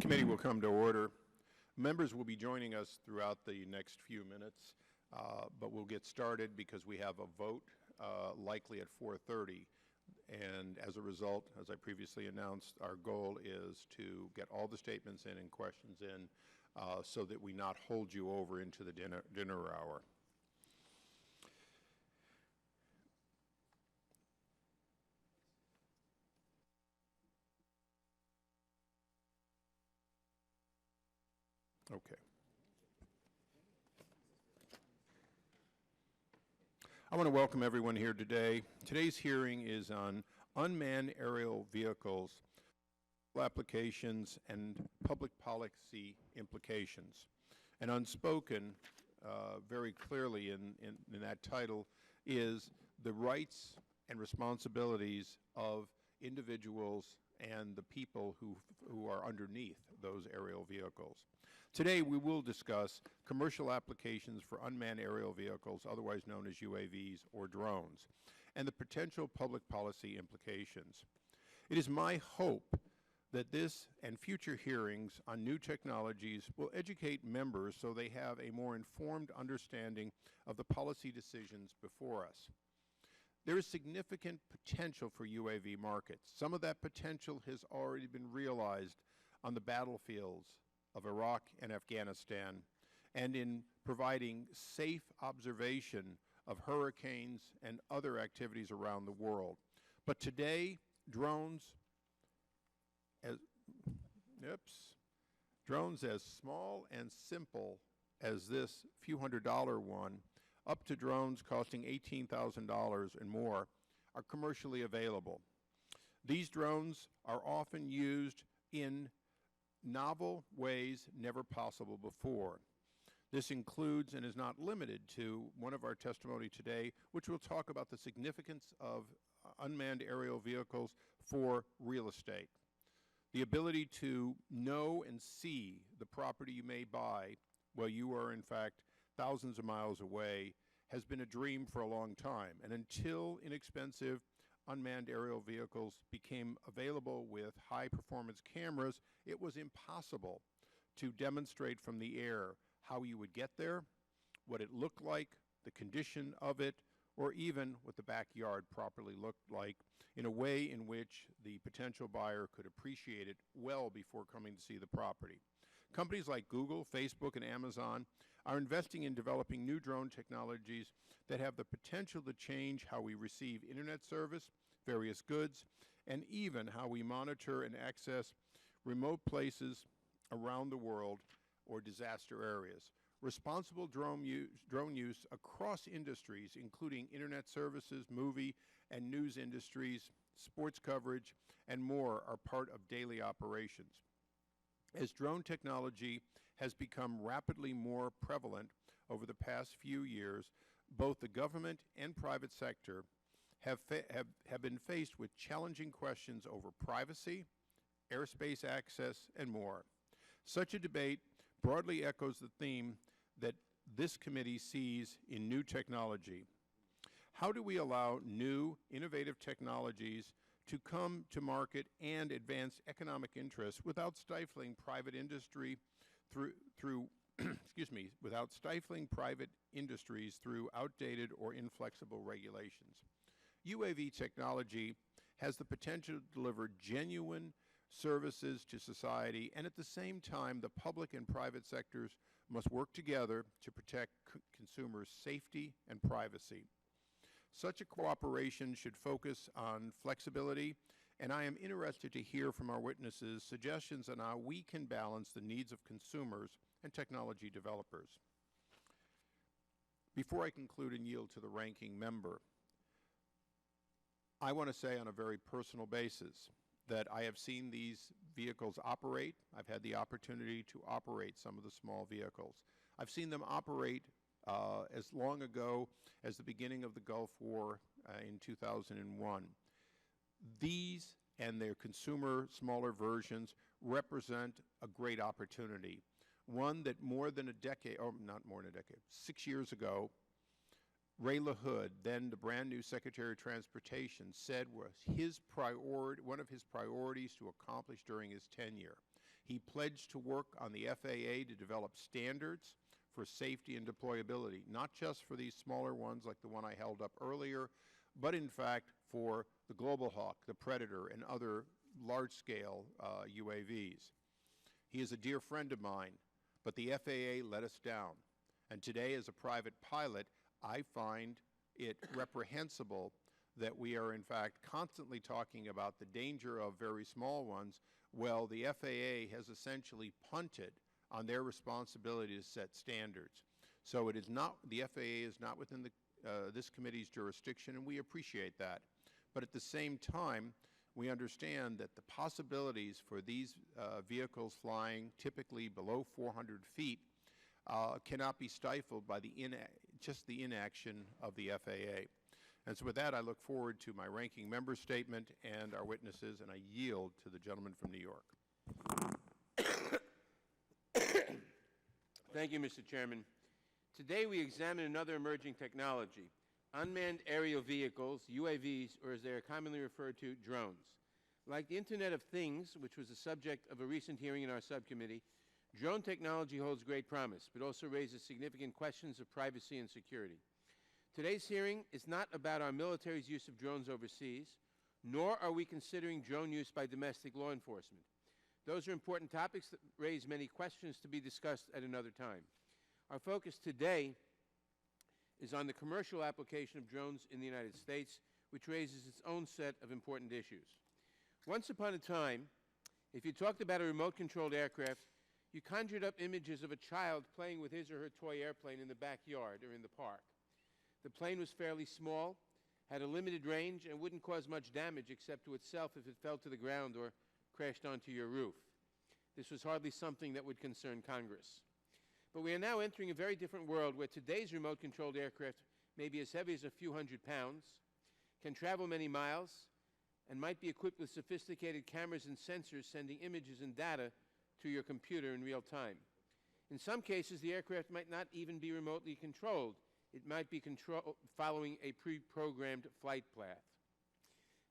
Committee will come to order. Members will be joining us throughout the next few minutes, but we'll get started because we have a vote likely at 4:30. And as a result, as I previously announced, our goal is to get all the statements in and questions in so that we not hold you over into the dinner hour. Okay. I want to welcome everyone here today. Today's hearing is on unmanned aerial vehicles, applications, and public policy implications. And unspoken very clearly in that title is the rights and responsibilities of individuals and the people who are underneath those aerial vehicles. Today we will discuss commercial applications for unmanned aerial vehicles, otherwise known as UAVs or drones, and the potential public policy implications. It is my hope that this and future hearings on new technologies will educate members so they have a more informed understanding of the policy decisions before us. There is significant potential for UAV markets. Some of that potential has already been realized on the battlefields of Iraq and Afghanistan, and in providing safe observation of hurricanes and other activities around the world. But today, drones as small and simple as this few $100 one, up to drones costing $18,000 and more, are commercially available. These drones are often used in novel ways never possible before. This includes and is not limited to one of our testimony today, which will talk about the significance of unmanned aerial vehicles for real estate. The ability to know and see the property you may buy while you are in fact thousands of miles away has been a dream for a long time. And until inexpensive unmanned aerial vehicles became available with high-performance cameras, it was impossible to demonstrate from the air how you would get there, what it looked like, the condition of it, or even what the backyard properly looked like in a way in which the potential buyer could appreciate it well before coming to see the property. Companies like Google, Facebook, and Amazon are investing in developing new drone technologies that have the potential to change how we receive internet service, various goods, and even how we monitor and access remote places around the world or disaster areas. Responsible drone use across industries, including internet services, movie and news industries, sports coverage, and more, are part of daily operations. As drone technology has become rapidly more prevalent over the past few years, both the government and private sector have been faced with challenging questions over privacy, airspace access, and more. Such a debate broadly echoes the theme that this committee sees in new technology. How do we allow new, innovative technologies to come to market and advance economic interests without stifling private industry through without stifling private industries through outdated or inflexible regulations? UAV technology has the potential to deliver genuine services to society, and at the same time, the public and private sectors must work together to protect consumers' safety and privacy. Such a cooperation should focus on flexibility, and I am interested to hear from our witnesses suggestions on how we can balance the needs of consumers and technology developers. Before I conclude and yield to the ranking member, I want to say on a very personal basis that I have seen these vehicles operate. I've had the opportunity to operate some of the small vehicles. I've seen them operate as long ago as the beginning of the Gulf War in 2001. These and their consumer smaller versions represent a great opportunity, one that more than a decade, or not more than a decade, 6 years ago, Ray LaHood, then the brand new Secretary of Transportation, said was one of his priorities to accomplish during his tenure. He pledged to work on the FAA to develop standards for safety and deployability, not just for these smaller ones like the one I held up earlier, but in fact for the Global Hawk, the Predator, and other large-scale UAVs. He is a dear friend of mine, but the FAA let us down. And today, as a private pilot, I find it reprehensible that we are, in fact, constantly talking about the danger of very small ones, while the FAA has essentially punted on their responsibility to set standards. So it is not, the FAA is not within this committee's jurisdiction, and we appreciate that. But at the same time, we understand that the possibilities for these vehicles flying typically below 400 feet cannot be stifled by just the inaction of the FAA. And so with that, I look forward to my ranking member statement and our witnesses, and I yield to the gentleman from New York. Thank you, Mr. Chairman. Today we examine another emerging technology, unmanned aerial vehicles, UAVs, or as they are commonly referred to, drones. Like the Internet of Things, which was the subject of a recent hearing in our subcommittee, drone technology holds great promise, but also raises significant questions of privacy and security. Today's hearing is not about our military's use of drones overseas, nor are we considering drone use by domestic law enforcement. Those are important topics that raise many questions to be discussed at another time. Our focus today is on the commercial application of drones in the United States, which raises its own set of important issues. Once upon a time, if you talked about a remote-controlled aircraft, you conjured up images of a child playing with his or her toy airplane in the backyard or in the park. The plane was fairly small, had a limited range, and wouldn't cause much damage except to itself if it fell to the ground or crashed onto your roof. This was hardly something that would concern Congress. But we are now entering a very different world where today's remote-controlled aircraft may be as heavy as a few hundred pounds, can travel many miles, and might be equipped with sophisticated cameras and sensors sending images and data to your computer in real time. In some cases, the aircraft might not even be remotely controlled. It might be following a pre-programmed flight path.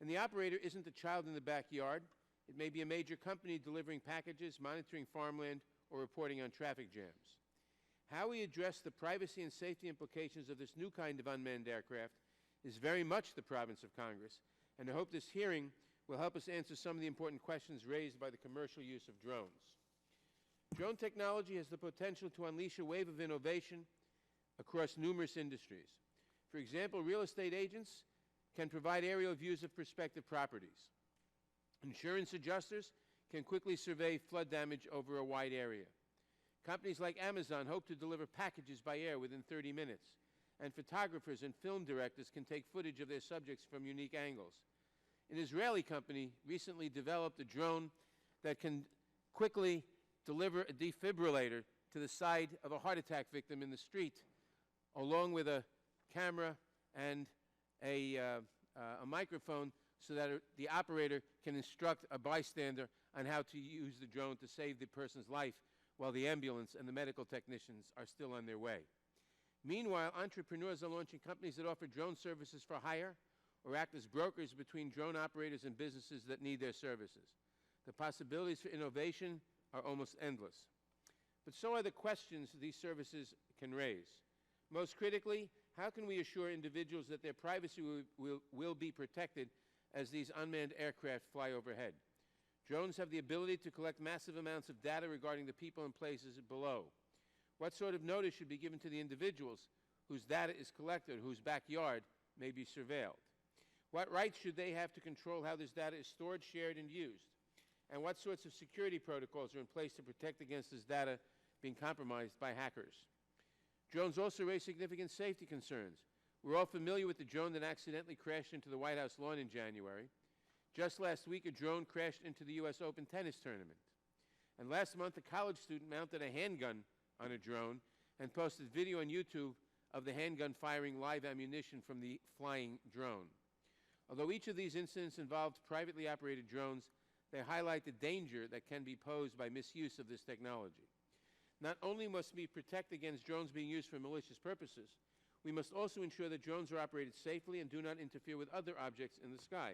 And the operator isn't a child in the backyard. It may be a major company delivering packages, monitoring farmland, or reporting on traffic jams. How we address the privacy and safety implications of this new kind of unmanned aircraft is very much the province of Congress, and I hope this hearing will help us answer some of the important questions raised by the commercial use of drones. Drone technology has the potential to unleash a wave of innovation across numerous industries. For example, real estate agents can provide aerial views of prospective properties. Insurance adjusters can quickly survey flood damage over a wide area. Companies like Amazon hope to deliver packages by air within 30 minutes, and photographers and film directors can take footage of their subjects from unique angles. An Israeli company recently developed a drone that can quickly deliver a defibrillator to the side of a heart attack victim in the street, along with a camera and a microphone, so that the operator can instruct a bystander on how to use the drone to save the person's life while the ambulance and the medical technicians are still on their way. Meanwhile, entrepreneurs are launching companies that offer drone services for hire or act as brokers between drone operators and businesses that need their services. The possibilities for innovation are almost endless. But so are the questions these services can raise. Most critically, how can we assure individuals that their privacy will be protected as these unmanned aircraft fly overhead? Drones have the ability to collect massive amounts of data regarding the people and places below. What sort of notice should be given to the individuals whose data is collected, whose backyard may be surveilled? What rights should they have to control how this data is stored, shared, and used? And what sorts of security protocols are in place to protect against this data being compromised by hackers? Drones also raise significant safety concerns. We're all familiar with the drone that accidentally crashed into the White House lawn in January. Just last week, a drone crashed into the U.S. Open tennis tournament. And last month, a college student mounted a handgun on a drone and posted video on YouTube of the handgun firing live ammunition from the flying drone. Although each of these incidents involved privately operated drones, they highlight the danger that can be posed by misuse of this technology. Not only must we protect against drones being used for malicious purposes, we must also ensure that drones are operated safely and do not interfere with other objects in the sky.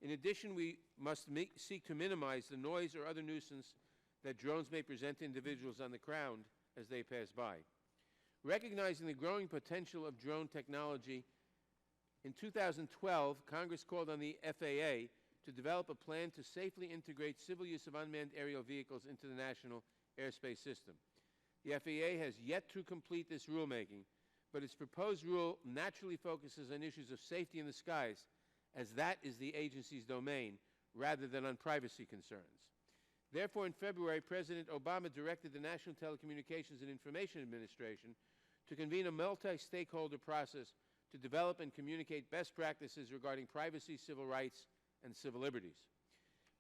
In addition, we must seek to minimize the noise or other nuisance that drones may present to individuals on the ground as they pass by. Recognizing the growing potential of drone technology, in 2012, Congress called on the FAA to develop a plan to safely integrate civil use of unmanned aerial vehicles into the national airspace system. The FAA has yet to complete this rulemaking, but its proposed rule naturally focuses on issues of safety in the skies, as that is the agency's domain, rather than on privacy concerns. Therefore, in February, President Obama directed the National Telecommunications and Information Administration to convene a multi-stakeholder process to develop and communicate best practices regarding privacy, civil rights, and civil liberties.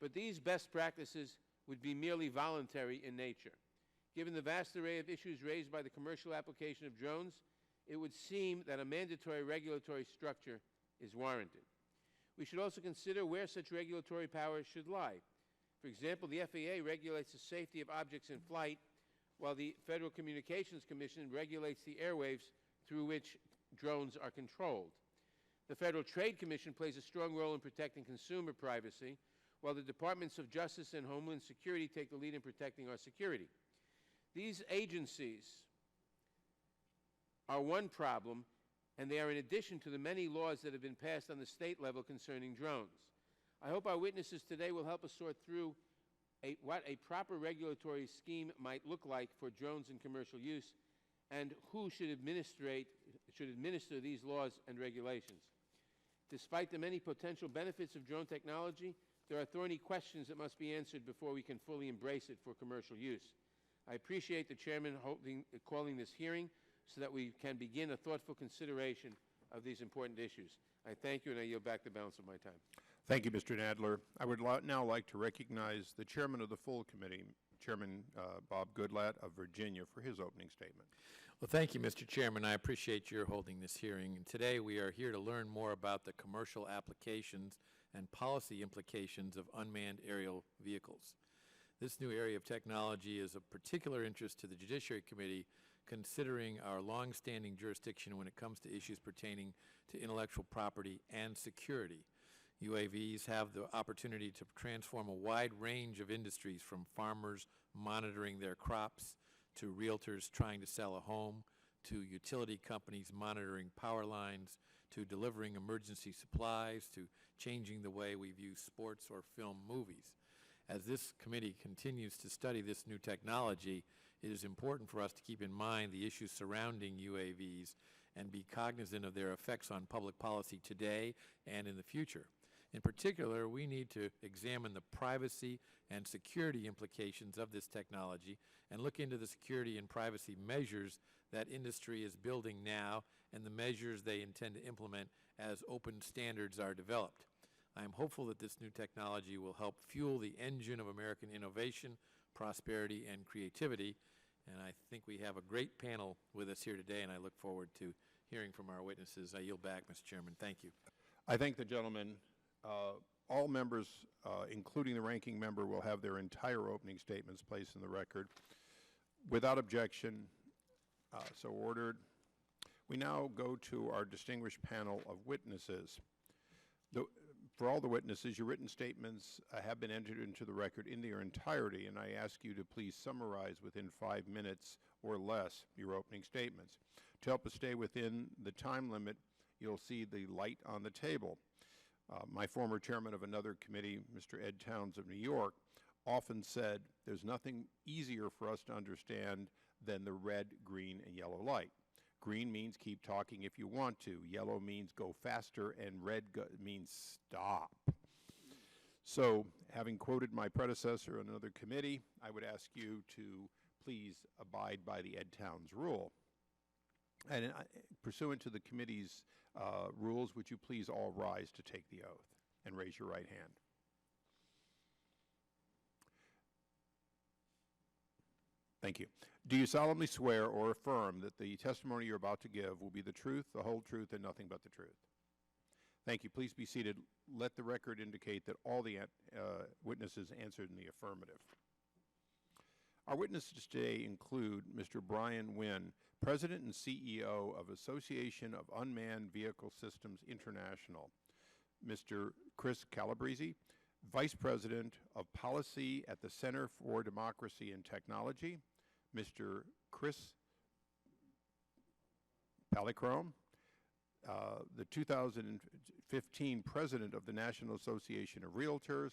But these best practices would be merely voluntary in nature. Given the vast array of issues raised by the commercial application of drones, it would seem that a mandatory regulatory structure is warranted. We should also consider where such regulatory powers should lie. For example, the FAA regulates the safety of objects in flight, while the Federal Communications Commission regulates the airwaves through which drones are controlled. The Federal Trade Commission plays a strong role in protecting consumer privacy, while the Departments of Justice and Homeland Security take the lead in protecting our security. These agencies are one problem, and they are in addition to the many laws that have been passed on the state level concerning drones. I hope our witnesses today will help us sort through what a proper regulatory scheme might look like for drones in commercial use, and who should administer these laws and regulations. Despite the many potential benefits of drone technology, there are thorny questions that must be answered before we can fully embrace it for commercial use. I appreciate the Chairman calling this hearing so that we can begin a thoughtful consideration of these important issues. I thank you, and I yield back the balance of my time. Thank you, Mr. Nadler. I would now like to recognize the Chairman of the full committee, Chairman Bob Goodlatte of Virginia, for his opening statement. Well, thank you, Mr. Chairman. I appreciate your holding this hearing. And today we are here to learn more about the commercial applications and policy implications of unmanned aerial vehicles. This new area of technology is of particular interest to the Judiciary Committee, considering our long-standing jurisdiction when it comes to issues pertaining to intellectual property and security. UAVs have the opportunity to transform a wide range of industries, from farmers monitoring their crops, to realtors trying to sell a home, to utility companies monitoring power lines, to delivering emergency supplies, to changing the way we view sports or film movies. As this committee continues to study this new technology, it is important for us to keep in mind the issues surrounding UAVs and be cognizant of their effects on public policy today and in the future. In particular, we need to examine the privacy and security implications of this technology and look into the security and privacy measures that industry is building now and the measures they intend to implement as open standards are developed. I am hopeful that this new technology will help fuel the engine of American innovation, prosperity, and creativity. And I think we have a great panel with us here today, and I look forward to hearing from our witnesses. I yield back, Mr. Chairman. Thank you. I thank the gentleman. All members, including the ranking member, will have their entire opening statements placed in the record. Without objection, so ordered. We now go to our distinguished panel of witnesses. For all the witnesses, your written statements have been entered into the record in their entirety, and I ask you to please summarize within 5 minutes or less your opening statements. To help us stay within the time limit, you'll see the light on the table. My former chairman of another committee, Mr. Ed Towns of New York, often said there's nothing easier for us to understand than the red, green, and yellow light. Green means keep talking if you want to. Yellow means go faster, and red means stop. So, having quoted my predecessor in another committee, I would ask you to please abide by the Ed Towns rule. And pursuant to the committee's rules, would you please all rise to take the oath and raise your right hand? Thank you. Do you solemnly swear or affirm that the testimony you're about to give will be the truth, the whole truth, and nothing but the truth? Thank you. Please be seated. Let the record indicate that all the witnesses answered in the affirmative. Our witnesses today include Mr. Brian Wynn, President and CEO of Association of Unmanned Vehicle Systems International, Mr. Chris Calabrese, Vice President of Policy at the Center for Democracy and Technology, Mr. Chris Palicrome, the 2015 President of the National Association of Realtors,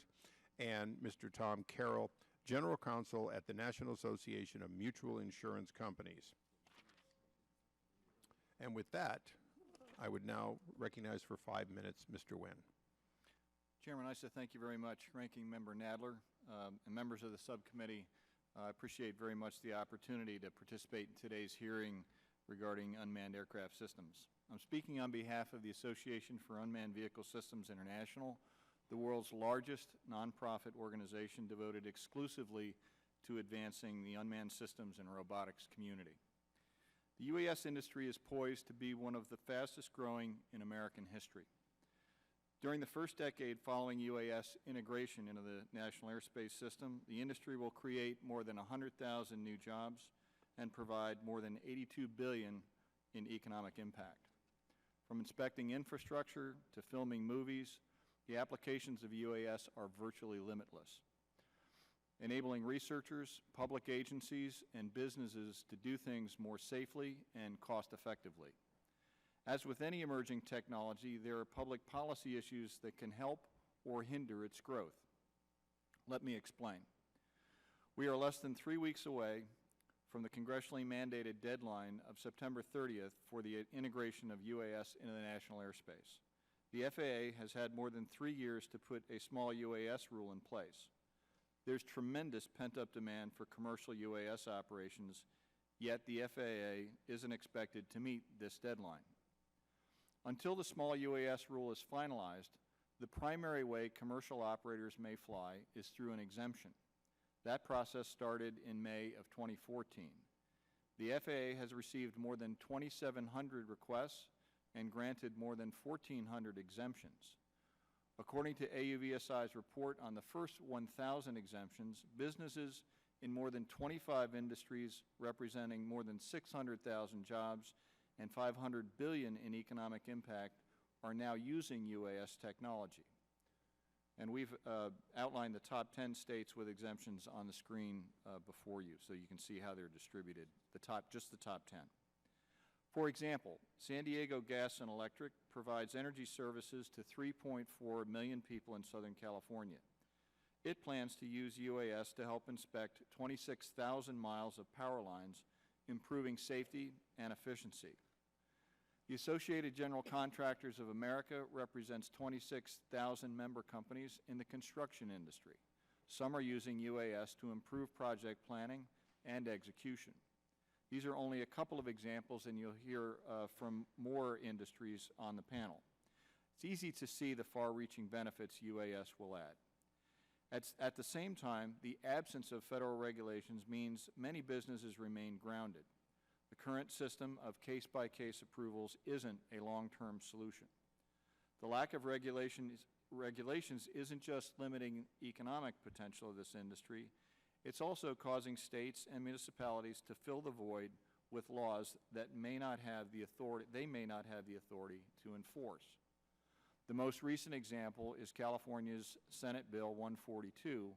and Mr. Tom Carroll, General Counsel at the National Association of Mutual Insurance Companies. And with that, I would now recognize for 5 minutes Mr. Wynn. Chairman Issa, thank you very much. Ranking Member Nadler and members of the subcommittee, I appreciate very much the opportunity to participate in today's hearing regarding unmanned aircraft systems. I'm speaking on behalf of the Association for Unmanned Vehicle Systems International, the world's largest nonprofit organization devoted exclusively to advancing the unmanned systems and robotics community. The UAS industry is poised to be one of the fastest growing in American history. During the first decade following UAS integration into the national airspace system, the industry will create more than 100,000 new jobs and provide more than $82 billion in economic impact. From inspecting infrastructure to filming movies, the applications of UAS are virtually limitless, enabling researchers, public agencies, and businesses to do things more safely and cost-effectively. As with any emerging technology, there are public policy issues that can help or hinder its growth. Let me explain. We are less than 3 weeks away from the congressionally mandated deadline of September 30th for the integration of UAS into the national airspace. The FAA has had more than 3 years to put a small UAS rule in place. There's tremendous pent-up demand for commercial UAS operations, yet the FAA isn't expected to meet this deadline. Until the small UAS rule is finalized, the primary way commercial operators may fly is through an exemption. That process started in May of 2014. The FAA has received more than 2,700 requests and granted more than 1,400 exemptions. According to AUVSI's report on the first 1,000 exemptions, businesses in more than 25 industries representing more than 600,000 jobs and $500 billion in economic impact are now using UAS technology. And we've outlined the top 10 states with exemptions on the screen before you, so you can see how they're distributed, just the top 10. For example, San Diego Gas and Electric provides energy services to 3.4 million people in Southern California. It plans to use UAS to help inspect 26,000 miles of power lines, improving safety and efficiency. The Associated General Contractors of America represents 26,000 member companies in the construction industry. Some are using UAS to improve project planning and execution. These are only a couple of examples, and you'll hear from more industries on the panel. It's easy to see the far-reaching benefits UAS will add. At the same time, the absence of federal regulations means many businesses remain grounded. The current system of case-by-case approvals isn't a long-term solution. The lack of regulations isn't just limiting economic potential of this industry, it's also causing states and municipalities to fill the void with laws that they may not have the authority to enforce. The most recent example is California's Senate Bill 142,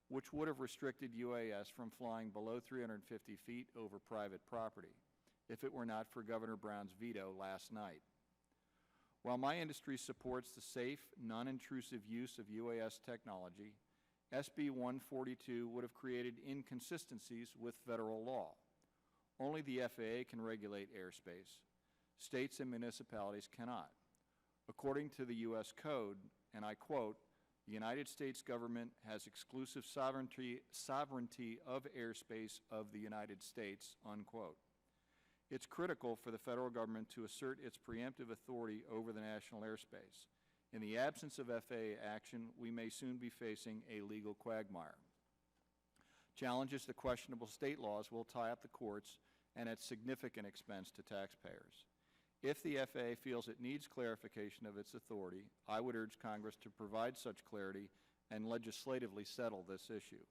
which would have restricted UAS from flying below 350 feet over private property, if it were not for Governor Brown's veto last night. While my industry supports the safe, non-intrusive use of UAS technology, SB 142 would have created inconsistencies with federal law. Only the FAA can regulate airspace. States and municipalities cannot. According to the U.S. Code, and I quote, "The United States government has exclusive sovereignty of airspace of the United States," unquote. It's critical for the federal government to assert its preemptive authority over the national airspace. In the absence of FAA action, we may soon be facing a legal quagmire. Challenges to questionable state laws will tie up the courts and at significant expense to taxpayers. If the FAA feels it needs clarification of its authority, I would urge Congress to provide such clarity and legislatively settle this issue.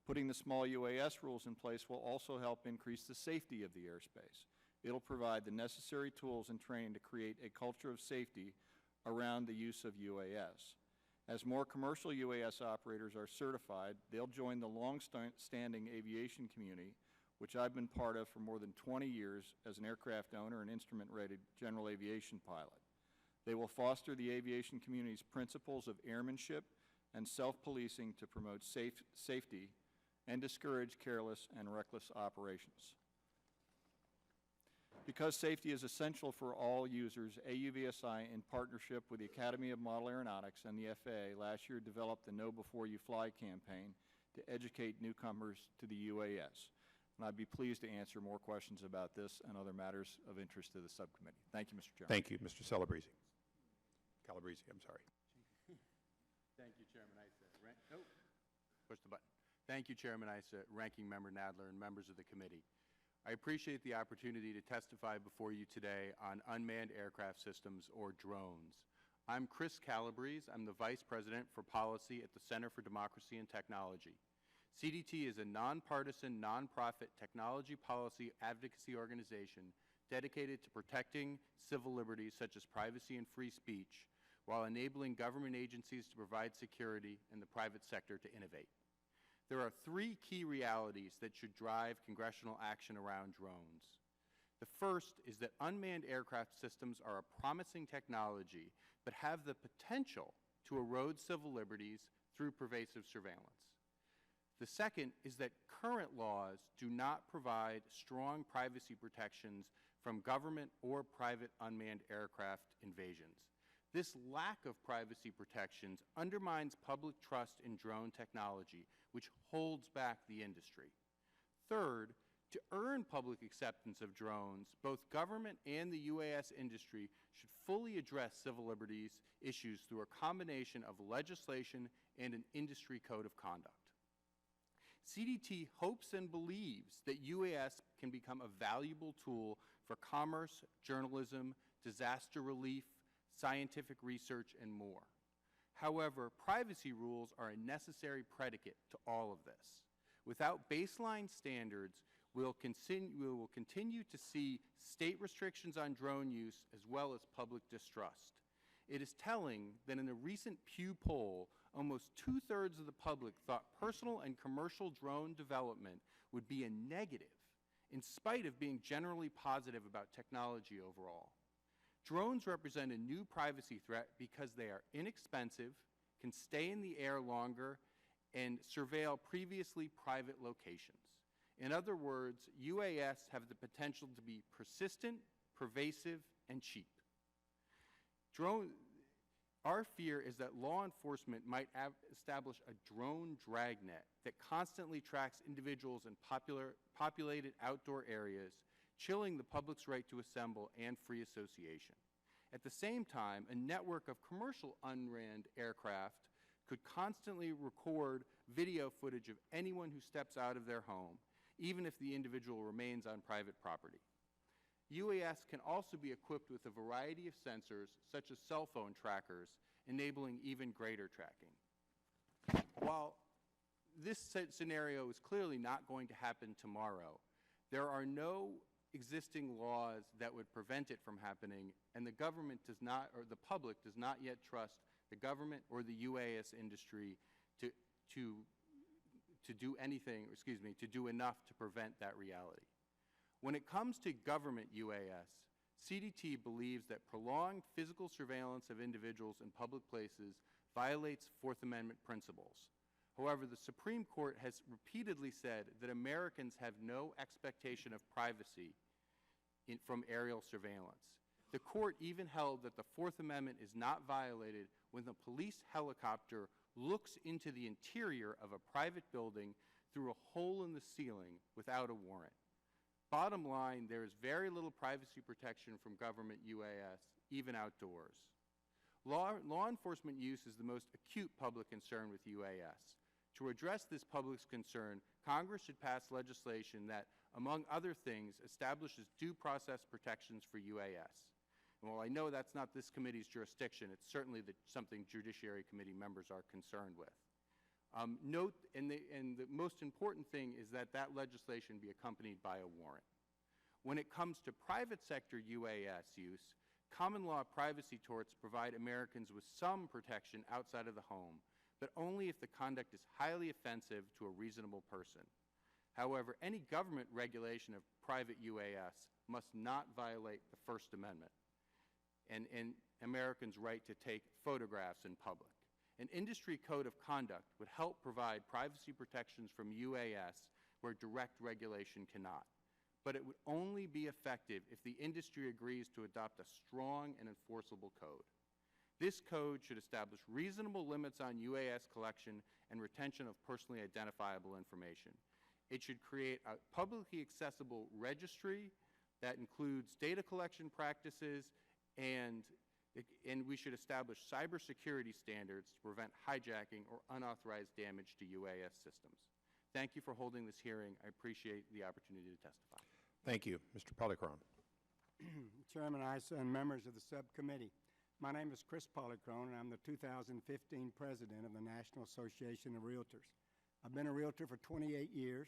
Putting the small UAS rules in place will also help increase the safety of the airspace. It'll provide the necessary tools and training to create a culture of safety around the use of UAS. As more commercial UAS operators are certified, they'll join the long-standing aviation community, which I've been part of for more than 20 years as an aircraft owner and instrument-rated general aviation pilot. They will foster the aviation community's principles of airmanship and self-policing to promote safety and discourage careless and reckless operations. Because safety is essential for all users, AUVSI, in partnership with the Academy of Model Aeronautics and the FAA, last year developed the Know Before You Fly campaign to educate newcomers to the UAS. And I'd be pleased to answer more questions about this and other matters of interest to the subcommittee. Thank you, Mr. Chairman. Thank you, Mr. Calabrese. I'm sorry. Thank you, Chairman Issa. Push the button. Thank you, Chairman Issa, Ranking Member Nadler, and members of the committee. I appreciate the opportunity to testify before you today on unmanned aircraft systems, or drones. I'm Chris Calabrese. I'm the Vice President for Policy at the Center for Democracy and Technology. CDT is a nonpartisan, nonprofit technology policy advocacy organization dedicated to protecting civil liberties such as privacy and free speech, while enabling government agencies to provide security and the private sector to innovate. There are three key realities that should drive congressional action around drones. The first is that unmanned aircraft systems are a promising technology, but have the potential to erode civil liberties through pervasive surveillance. The second is that current laws do not provide strong privacy protections from government or private unmanned aircraft invasions. This lack of privacy protections undermines public trust in drone technology, which holds back the industry. Third, to earn public acceptance of drones, both government and the UAS industry should fully address civil liberties issues through a combination of legislation and an industry code of conduct. CDT hopes and believes that UAS can become a valuable tool for commerce, journalism, disaster relief, scientific research, and more. However, privacy rules are a necessary predicate to all of this. Without baseline standards, we will continue to see state restrictions on drone use as well as public distrust. It is telling that in a recent Pew poll, almost 2/3 of the public thought personal and commercial drone development would be a negative, in spite of being generally positive about technology overall. Drones represent a new privacy threat because they are inexpensive, can stay in the air longer, and surveil previously private locations. In other words, UAS have the potential to be persistent, pervasive, and cheap. Our fear is that law enforcement might establish a drone dragnet that constantly tracks individuals in populated outdoor areas, chilling the public's right to assemble and free association. At the same time, a network of commercial unmanned aircraft could constantly record video footage of anyone who steps out of their home, even if the individual remains on private property. UAS can also be equipped with a variety of sensors, such as cell phone trackers, enabling even greater tracking. While this scenario is clearly not going to happen tomorrow, there are no existing laws that would prevent it from happening, and the government does not, or the public does not yet trust the government or the UAS industry to do anything, to do enough to prevent that reality. When it comes to government UAS, CDT believes that prolonged physical surveillance of individuals in public places violates Fourth Amendment principles. However, the Supreme Court has repeatedly said that Americans have no expectation of privacy from aerial surveillance. The court even held that the Fourth Amendment is not violated when the police helicopter looks into the interior of a private building through a hole in the ceiling without a warrant. Bottom line, there is very little privacy protection from government UAS, even outdoors. Law enforcement use is the most acute public concern with UAS. To address this public concern, Congress should pass legislation that, among other things, establishes due process protections for UAS. And while I know that's not this committee's jurisdiction, it's certainly something Judiciary Committee members are concerned with. Note, and the most important thing is that that legislation be accompanied by a warrant. When it comes to private sector UAS use, common law privacy torts provide Americans with some protection outside of the home, but only if the conduct is highly offensive to a reasonable person. However, any government regulation of private UAS must not violate the First Amendment and Americans' right to take photographs in public. An industry code of conduct would help provide privacy protections from UAS where direct regulation cannot. But it would only be effective if the industry agrees to adopt a strong and enforceable code. This code should establish reasonable limits on UAS collection and retention of personally identifiable information. It should create a publicly accessible registry that includes data collection practices, and we should establish cybersecurity standards to prevent hijacking or unauthorized damage to UAS systems. Thank you for holding this hearing. I appreciate the opportunity to testify. Thank you. Mr. Polychrome. Chairman Issa and members of the subcommittee, my name is Chris Polychrome, and I'm the 2015 president of the National Association of Realtors. I've been a realtor for 28 years.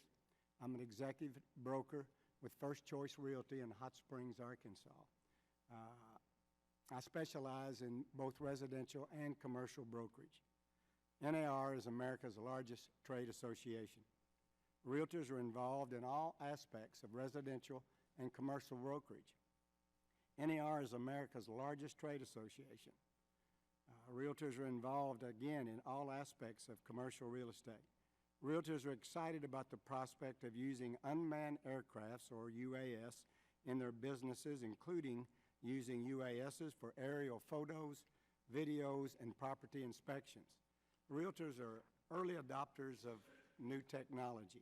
I'm an executive broker with First Choice Realty in Hot Springs, Arkansas. I specialize in both residential and commercial brokerage. NAR is America's largest trade association. Realtors are involved in all aspects of residential and commercial brokerage. NAR is America's largest trade association. Realtors are involved, again, in all aspects of commercial real estate. Realtors are excited about the prospect of using unmanned aircrafts, or UAS, in their businesses, including using UASs for aerial photos, videos, and property inspections. Realtors are early adopters of new technology.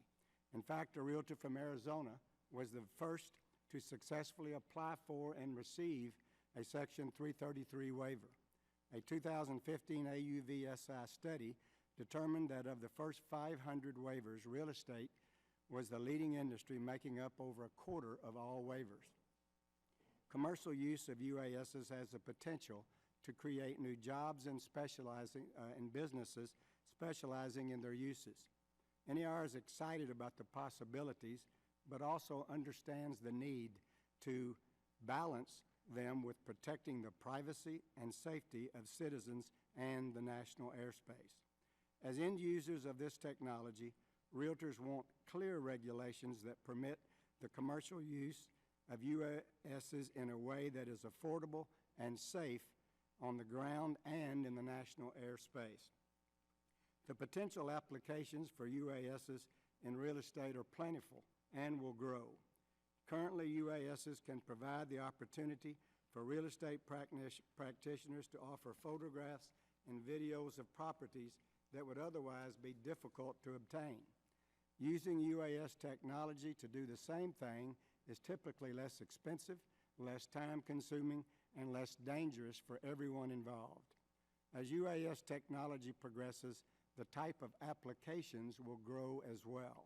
In fact, a realtor from Arizona was the first to successfully apply for and receive a Section 333 waiver. A 2015 AUVSI study determined that of the first 500 waivers, real estate was the leading industry, making up over a quarter of all waivers. Commercial use of UASs has the potential to create new jobs and in businesses specializing in their uses. NAR is excited about the possibilities, but also understands the need to balance them with protecting the privacy and safety of citizens and the national airspace. As end users of this technology, realtors want clear regulations that permit the commercial use of UASs in a way that is affordable and safe on the ground and in the national airspace. The potential applications for UASs in real estate are plentiful and will grow. Currently, UASs can provide the opportunity for real estate practitioners to offer photographs and videos of properties that would otherwise be difficult to obtain. Using UAS technology to do the same thing is typically less expensive, less time-consuming, and less dangerous for everyone involved. As UAS technology progresses, the type of applications will grow as well.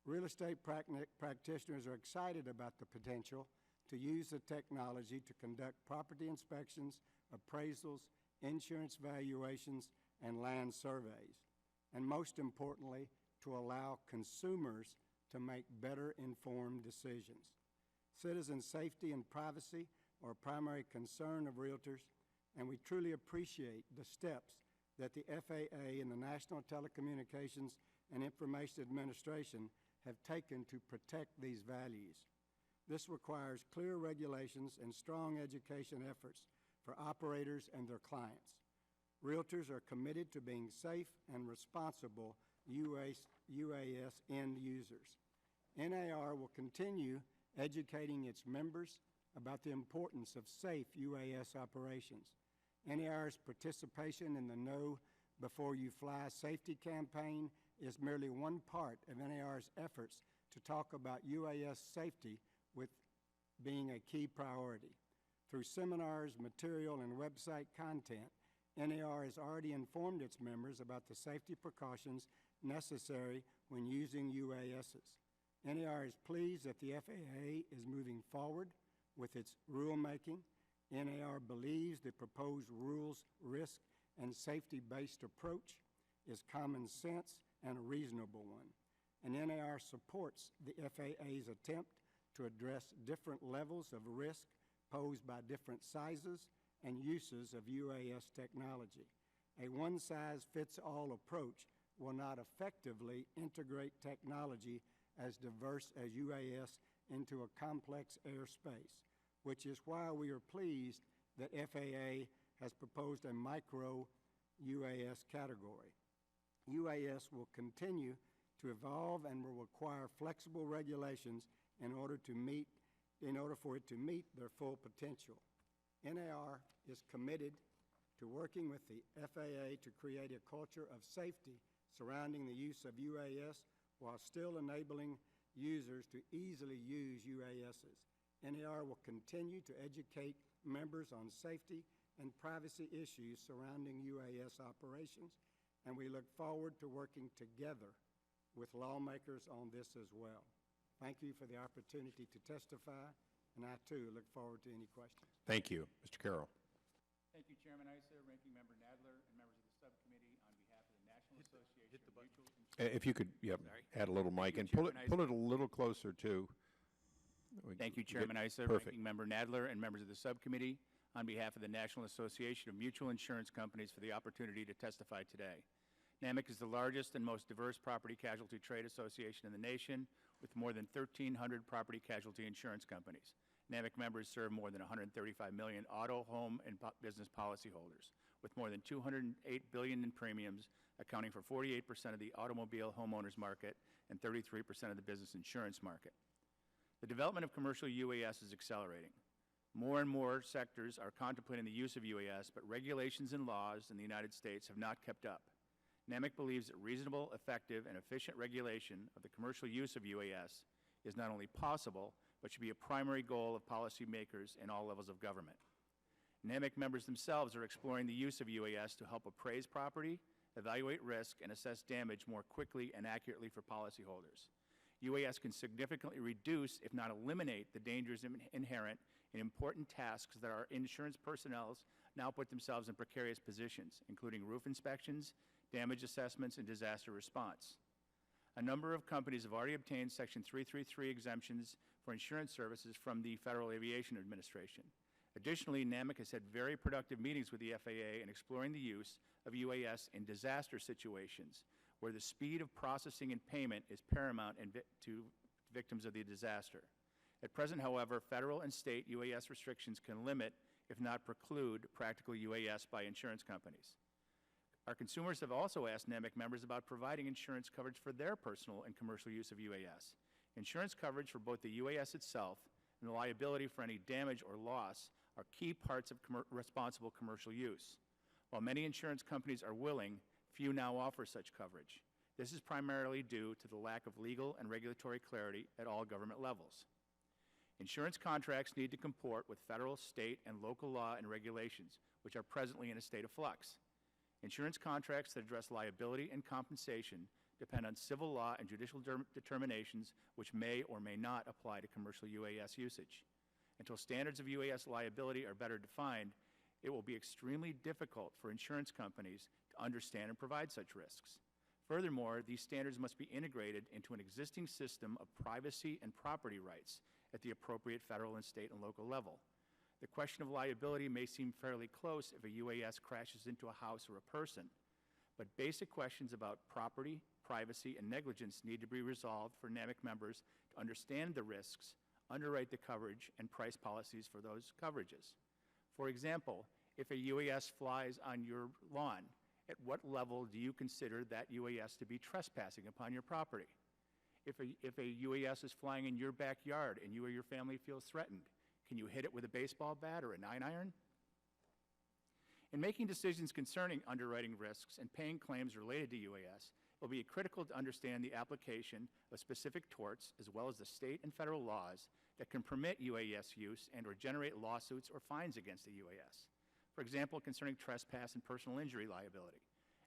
Real estate practitioners are excited about the potential to use the technology to conduct property inspections, appraisals, insurance valuations, and land surveys, and most importantly, to allow consumers to make better informed decisions. Citizen safety and privacy are a primary concern of realtors, and we truly appreciate the steps that the FAA and the National Telecommunications and Information Administration have taken to protect these values. This requires clear regulations and strong education efforts for operators and their clients. Realtors are committed to being safe and responsible UAS end users. NAR will continue educating its members about the importance of safe UAS operations. NAR's participation in the Know Before You Fly safety campaign is merely one part of NAR's efforts to talk about UAS safety with being a key priority. Through seminars, material, and website content, NAR has already informed its members about the safety precautions necessary when using UASs. NAR is pleased that the FAA is moving forward with its rulemaking. NAR believes the proposed rules risk and safety-based approach is common sense and a reasonable one. And NAR supports the FAA's attempt to address different levels of risk posed by different sizes and uses of UAS technology. A one-size-fits-all approach will not effectively integrate technology as diverse as UAS into a complex airspace, which is why we are pleased that FAA has proposed a micro UAS category. UAS will continue to evolve and will require flexible regulations in order for it to meet their full potential. NAR is committed to working with the FAA to create a culture of safety surrounding the use of UAS while still enabling users to easily use UASs. NAR will continue to educate members on safety and privacy issues surrounding UAS operations, and we look forward to working together with lawmakers on this as well. Thank you for the opportunity to testify, and I, too, look forward to any questions. Thank you. Mr. Carroll. Thank you, Chairman Issa, Ranking Member Nadler, and members of the subcommittee. On behalf of the National Association of Mutual Insurance... If you could, add a little mic and pull it a little closer, too. Thank you, Chairman Issa, Perfect. Ranking Member Nadler, and members of the subcommittee. On behalf of the National Association of Mutual Insurance Companies for the opportunity to testify today. NAMIC is the largest and most diverse property casualty trade association in the nation, with more than 1,300 property casualty insurance companies. NAMIC members serve more than 135 million auto, home, and business policyholders, with more than $208 billion in premiums, accounting for 48% of the automobile homeowners market and 33% of the business insurance market. The development of commercial UAS is accelerating. More and more sectors are contemplating the use of UAS, but regulations and laws in the United States have not kept up. NAMIC believes that reasonable, effective, and efficient regulation of the commercial use of UAS is not only possible, but should be a primary goal of policymakers in all levels of government. NAMIC members themselves are exploring the use of UAS to help appraise property, evaluate risk, and assess damage more quickly and accurately for policyholders. UAS can significantly reduce, if not eliminate, the dangers inherent in important tasks that our insurance personnel now put themselves in precarious positions, including roof inspections, damage assessments, and disaster response. A number of companies have already obtained Section 333 exemptions for insurance services from the Federal Aviation Administration. Additionally, NAMIC has had very productive meetings with the FAA in exploring the use of UAS in disaster situations, where the speed of processing and payment is paramount to victims of the disaster. At present, however, federal and state UAS restrictions can limit, if not preclude, practical UAS by insurance companies. Our consumers have also asked NAMIC members about providing insurance coverage for their personal and commercial use of UAS. Insurance coverage for both the UAS itself and the liability for any damage or loss are key parts of responsible commercial use. While many insurance companies are willing, few now offer such coverage. This is primarily due to the lack of legal and regulatory clarity at all government levels. Insurance contracts need to comport with federal, state, and local law and regulations, which are presently in a state of flux. Insurance contracts that address liability and compensation depend on civil law and judicial determinations which may or may not apply to commercial UAS usage. Until standards of UAS liability are better defined, it will be extremely difficult for insurance companies to understand and provide such risks. Furthermore, these standards must be integrated into an existing system of privacy and property rights at the appropriate federal and state and local level. The question of liability may seem fairly close if a UAS crashes into a house or a person, but basic questions about property, privacy, and negligence need to be resolved for NAMIC members to understand the risks, underwrite the coverage, and price policies for those coverages. For example, if a UAS flies on your lawn, at what level do you consider that UAS to be trespassing upon your property? If a UAS is flying in your backyard and you or your family feel threatened, can you hit it with a baseball bat or a 9-iron? In making decisions concerning underwriting risks and paying claims related to UAS, it will be critical to understand the application of specific torts as well as the state and federal laws that can permit UAS use and or generate lawsuits or fines against the UAS. For example, concerning trespass and personal injury liability.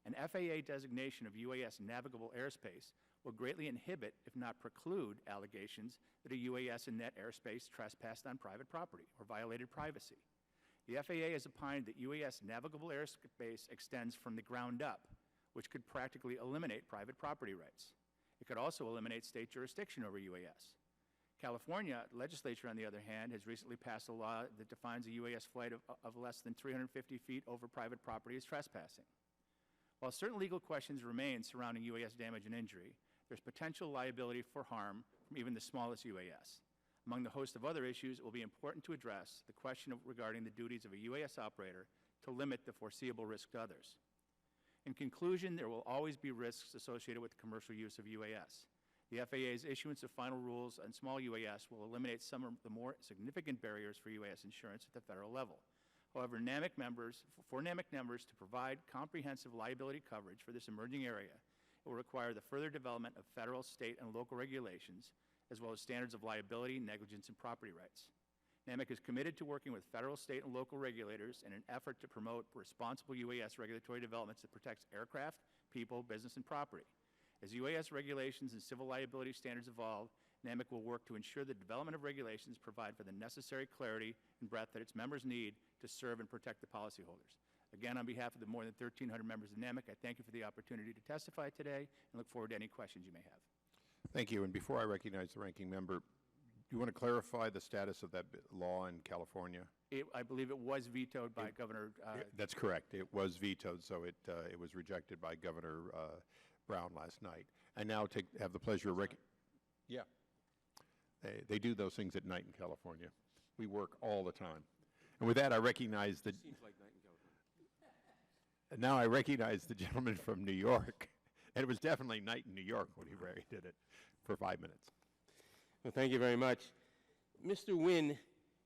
An FAA designation of UAS navigable airspace will greatly inhibit, if not preclude, allegations that a UAS in that airspace trespassed on private property or violated privacy. The FAA has opined that UAS navigable airspace extends from the ground up, which could practically eliminate private property rights. It could also eliminate state jurisdiction over UAS. California legislature, on the other hand, has recently passed a law that defines a UAS flight of less than 350 feet over private property as trespassing. While certain legal questions remain surrounding UAS damage and injury, there's potential liability for harm from even the smallest UAS. Among the host of other issues, it will be important to address the question regarding the duties of a UAS operator to limit the foreseeable risk to others. In conclusion, there will always be risks associated with commercial use of UAS. The FAA's issuance of final rules on small UAS will eliminate some of the more significant barriers for UAS insurance at the federal level. However, for NAMIC members to provide comprehensive liability coverage for this emerging area, it will require the further development of federal, state, and local regulations, as well as standards of liability, negligence, and property rights. NAMIC is committed to working with federal, state, and local regulators in an effort to promote responsible UAS regulatory developments that protects aircraft, people, business, and property. As UAS regulations and civil liability standards evolve, NAMIC will work to ensure the development of regulations provide for the necessary clarity and breadth that its members need to serve and protect the policyholders. Again, on behalf of the more than 1,300 members of NAMIC, I thank you for the opportunity to testify today and look forward to any questions you may have. Thank you. And before I recognize the ranking member, do you want to clarify the status of that law in California? I believe it was vetoed by Governor... That's correct. It was vetoed, so it was rejected by Governor Brown last night. I now have the pleasure of Yeah. They do those things at night in California. We work all the time. And with that, I recognize the... Seems like night in California. And now I recognize the gentleman from New York. And it was definitely night in New York when he did it for 5 minutes. Well, thank you very much. Mr. Wynn,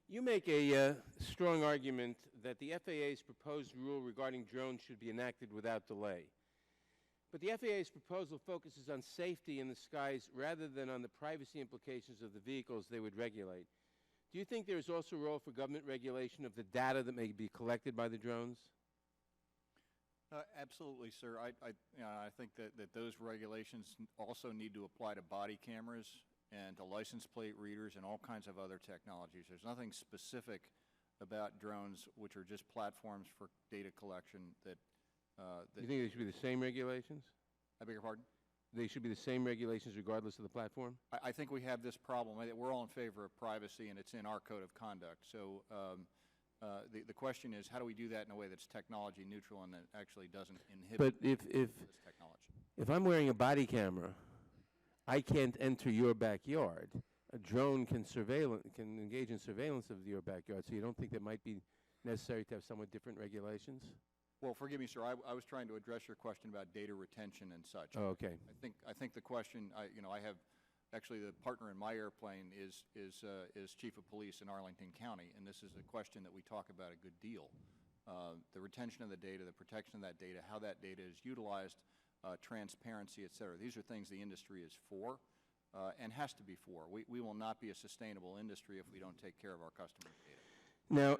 you make a strong argument that the FAA's proposed rule regarding drones should be enacted without delay. But the FAA's proposal focuses on safety in the skies rather than on the privacy implications of the vehicles they would regulate. Do you think there is also a role for government regulation of the data that may be collected by the drones? Absolutely, sir. I think that those regulations also need to apply to body cameras and to license plate readers and all kinds of other technologies. There's nothing specific about drones, which are just platforms for data collection that... you think they should be the same regulations? I beg your pardon? They should be the same regulations regardless of the platform? I think we have this problem. We're all in favor of privacy, and it's in our code of conduct. So the question is, how do we do that in a way that's technology neutral and that actually doesn't inhibit this technology? If I'm wearing a body camera, I can't enter your backyard. A drone can engage in surveillance of your backyard, so you don't think there might be necessary to have somewhat different regulations? Well, forgive me, sir. I was trying to address your question about data retention and such. Oh, okay. I think the question, I have actually the partner in my airplane is chief of police in Arlington County, and this is a question that we talk about a good deal. The retention of the data, the protection of that data, how that data is utilized, transparency, et cetera. These are things the industry is for and has to be for. We will not be a sustainable industry if we don't take care of our customers' data. Now,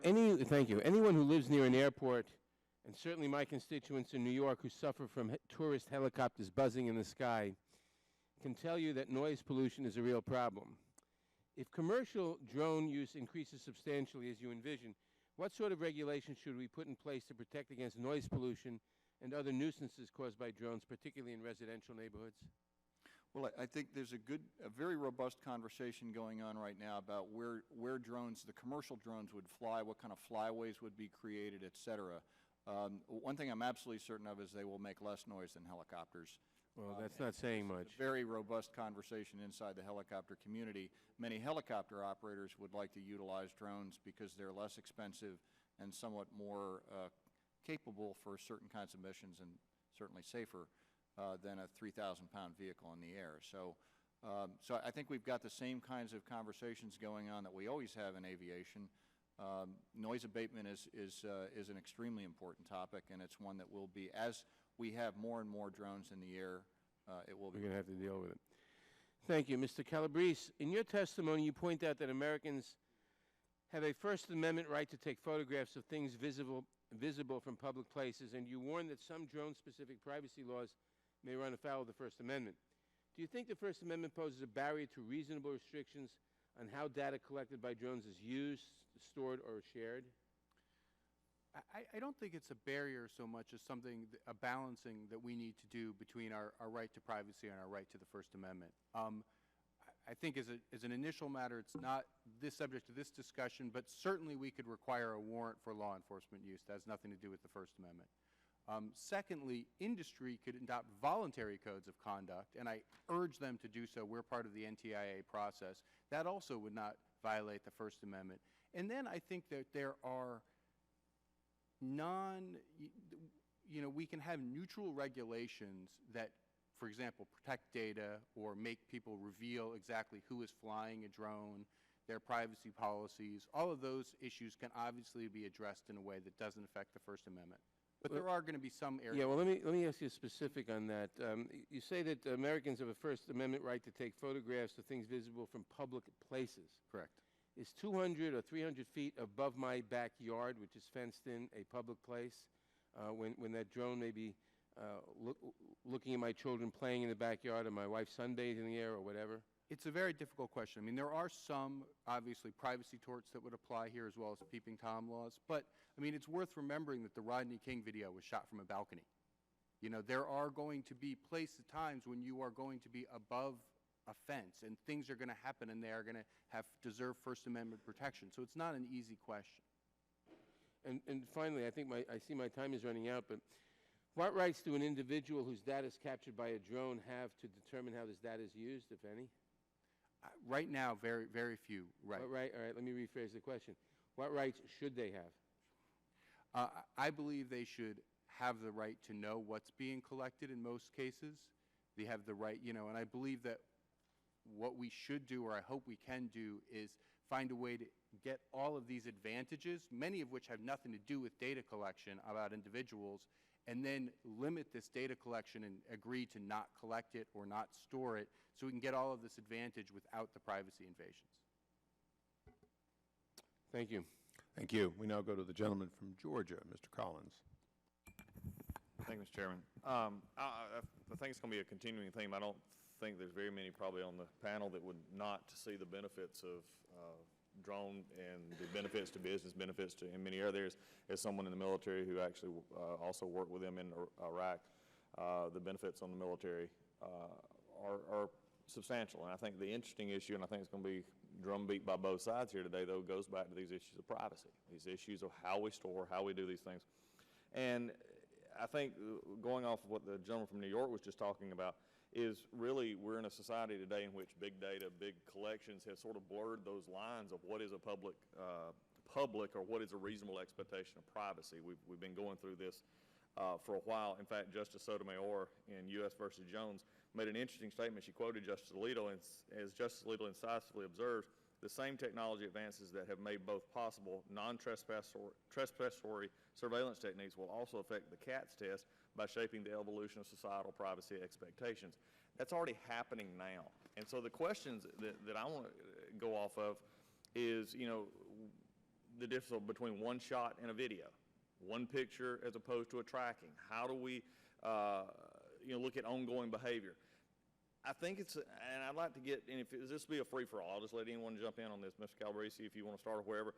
thank you. Anyone who lives near an airport, and certainly my constituents in New York who suffer from tourist helicopters buzzing in the sky, can tell you that noise pollution is a real problem. If commercial drone use increases substantially as you envision, what sort of regulations should we put in place to protect against noise pollution and other nuisances caused by drones, particularly in residential neighborhoods? Well, I think there's a very robust conversation going on right now about where drones, the commercial drones would fly, what kind of flyways would be created, et cetera. One thing I'm absolutely certain of is they will make less noise than helicopters. Well, that's not saying much. It's a very robust conversation inside the helicopter community. Many helicopter operators would like to utilize drones because they're less expensive and somewhat more capable for certain kinds of missions and certainly safer than a 3,000-pound vehicle in the air. So I think we've got the same kinds of conversations going on that we always have in aviation. Noise abatement is an extremely important topic, and it's one that will be, as we have more and more drones in the air, it will be. We're going to have to deal with it. Thank you. Mr. Calabrese, in your testimony, you point out that Americans have a First Amendment right to take photographs of things visible from public places, and you warn that some drone-specific privacy laws may run afoul of the First Amendment. Do you think the First Amendment poses a barrier to reasonable restrictions on how data collected by drones is used, stored, or shared? I don't think it's a barrier so much as something, a balancing that we need to do between our right to privacy and our right to the First Amendment. I think as an initial matter, it's not this subject to this discussion, but certainly we could require a warrant for law enforcement use. That has nothing to do with the First Amendment. Secondly, industry could adopt voluntary codes of conduct, and I urge them to do so. We're part of the NTIA process. That also would not violate the First Amendment. And then I think that there are we can have neutral regulations that, for example, protect data or make people reveal exactly who is flying a drone, their privacy policies. All of those issues can obviously be addressed in a way that doesn't affect the First Amendment. But there are going to be some areas. Yeah, well, let me ask you specific on that. You say that Americans have a First Amendment right to take photographs of things visible from public places. Correct. Is 200 or 300 feet above my backyard, which is fenced in, a public place? When that drone may be looking at my children playing in the backyard or my wife sunbathing in the air or whatever? It's a very difficult question. I mean, there are some, obviously, privacy torts that would apply here as well as peeping Tom laws. But, I mean, it's worth remembering that the Rodney King video was shot from a balcony. You know, there are going to be times when you are going to be above a fence and things are going to happen and they are going to deserve First Amendment protection. So it's not an easy question. And finally, I think I see my time is running out, but what rights do an individual whose data is captured by a drone have to determine how this data is used, if any? Right now, very, very few. Right. All right, let me rephrase the question. What rights should they have? I believe they should have the right to know what's being collected in most cases. They have the right, and I believe that what we should do, or I hope we can do, is find a way to get all of these advantages, many of which have nothing to do with data collection about individuals, and then limit this data collection and agree to not collect it or not store it so we can get all of this advantage without the privacy invasions. Thank you. Thank you. We now go to the gentleman from Georgia, Mr. Collins. Thank you, Mr. Chairman. I think it's going to be a continuing theme. I don't think there's very many probably on the panel that would not see the benefits of drone and the benefits to business, benefits to in many others. As someone in the military who actually also worked with them in Iraq, the benefits on the military are substantial. And I think the interesting issue, and I think it's going to be drumbeat by both sides here today, though, goes back to these issues of privacy, these issues of how we store, how we do these things. And I think going off of what the gentleman from New York was just talking about, is really we're in a society today in which big data, big collections have sort of blurred those lines of what is a public or what is a reasonable expectation of privacy. We've been going through this for a while. In fact, Justice Sotomayor in U.S. versus Jones made an interesting statement. She quoted Justice Alito, and as Justice Alito incisively observes, the same technology advances that have made both possible non-trespassory surveillance techniques will also affect the CATS test by shaping the evolution of societal privacy expectations. That's already happening now. And so the questions that I want to go off of is, the difference between one shot and a video, one picture as opposed to a tracking. How do we, look at ongoing behavior? I think it's, and I'd like to get, and if this will be a free-for-all, I'll just let anyone jump in on this, Mr. Calabresi, if you want to start or wherever.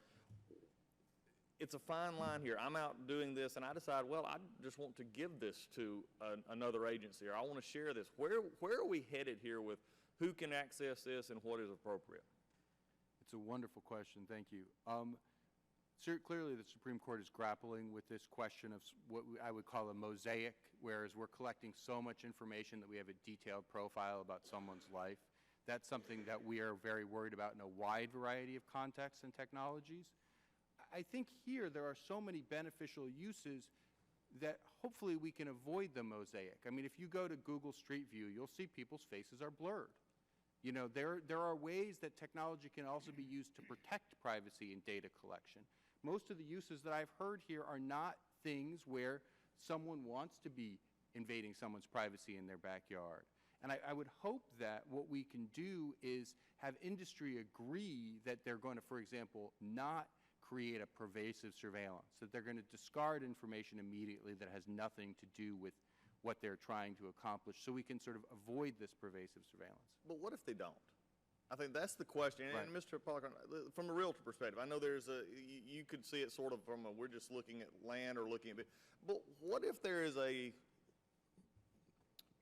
It's a fine line here. I'm out doing this, and I decide, well, I just want to give this to another agency, or I want to share this. Where are we headed here with who can access this and what is appropriate? It's a wonderful question. Thank you. Clearly, the Supreme Court is grappling with this question of what I would call a mosaic, whereas we're collecting so much information that we have a detailed profile about someone's life. That's something that we are very worried about in a wide variety of contexts and technologies. I think here there are so many beneficial uses that hopefully we can avoid the mosaic. I mean, if you go to Google Street View, you'll see people's faces are blurred. There are ways that technology can also be used to protect privacy and data collection. Most of the uses that I've heard here are not things where someone wants to be invading someone's privacy in their backyard. And I would hope that what we can do is have industry agree that they're going to, for example, not create a pervasive surveillance, that they're going to discard information immediately that has nothing to do with what they're trying to accomplish, so we can sort of avoid this pervasive surveillance. But what if they don't? I think that's the question. Right. And Mr. Pollack, from a realtor perspective, I know there's you could see it sort of from we're just looking at land or looking at, but what if there is a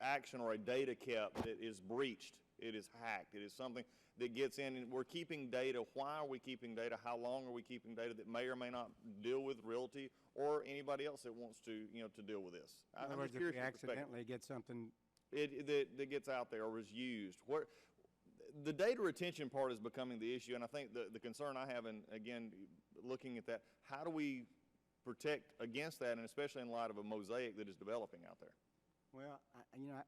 action or a data kept that is breached it is hacked. It is something that gets in, and we're keeping data. Why are we keeping data? How long are we keeping data that may or may not deal with realty or anybody else that wants to, to deal with this? In other words, if we accidentally get something that gets out there or is used. The data retention part is becoming the issue, and I think the concern I have, and again, looking at that, how do we protect against that, and especially in light of a mosaic that is developing out there? Well,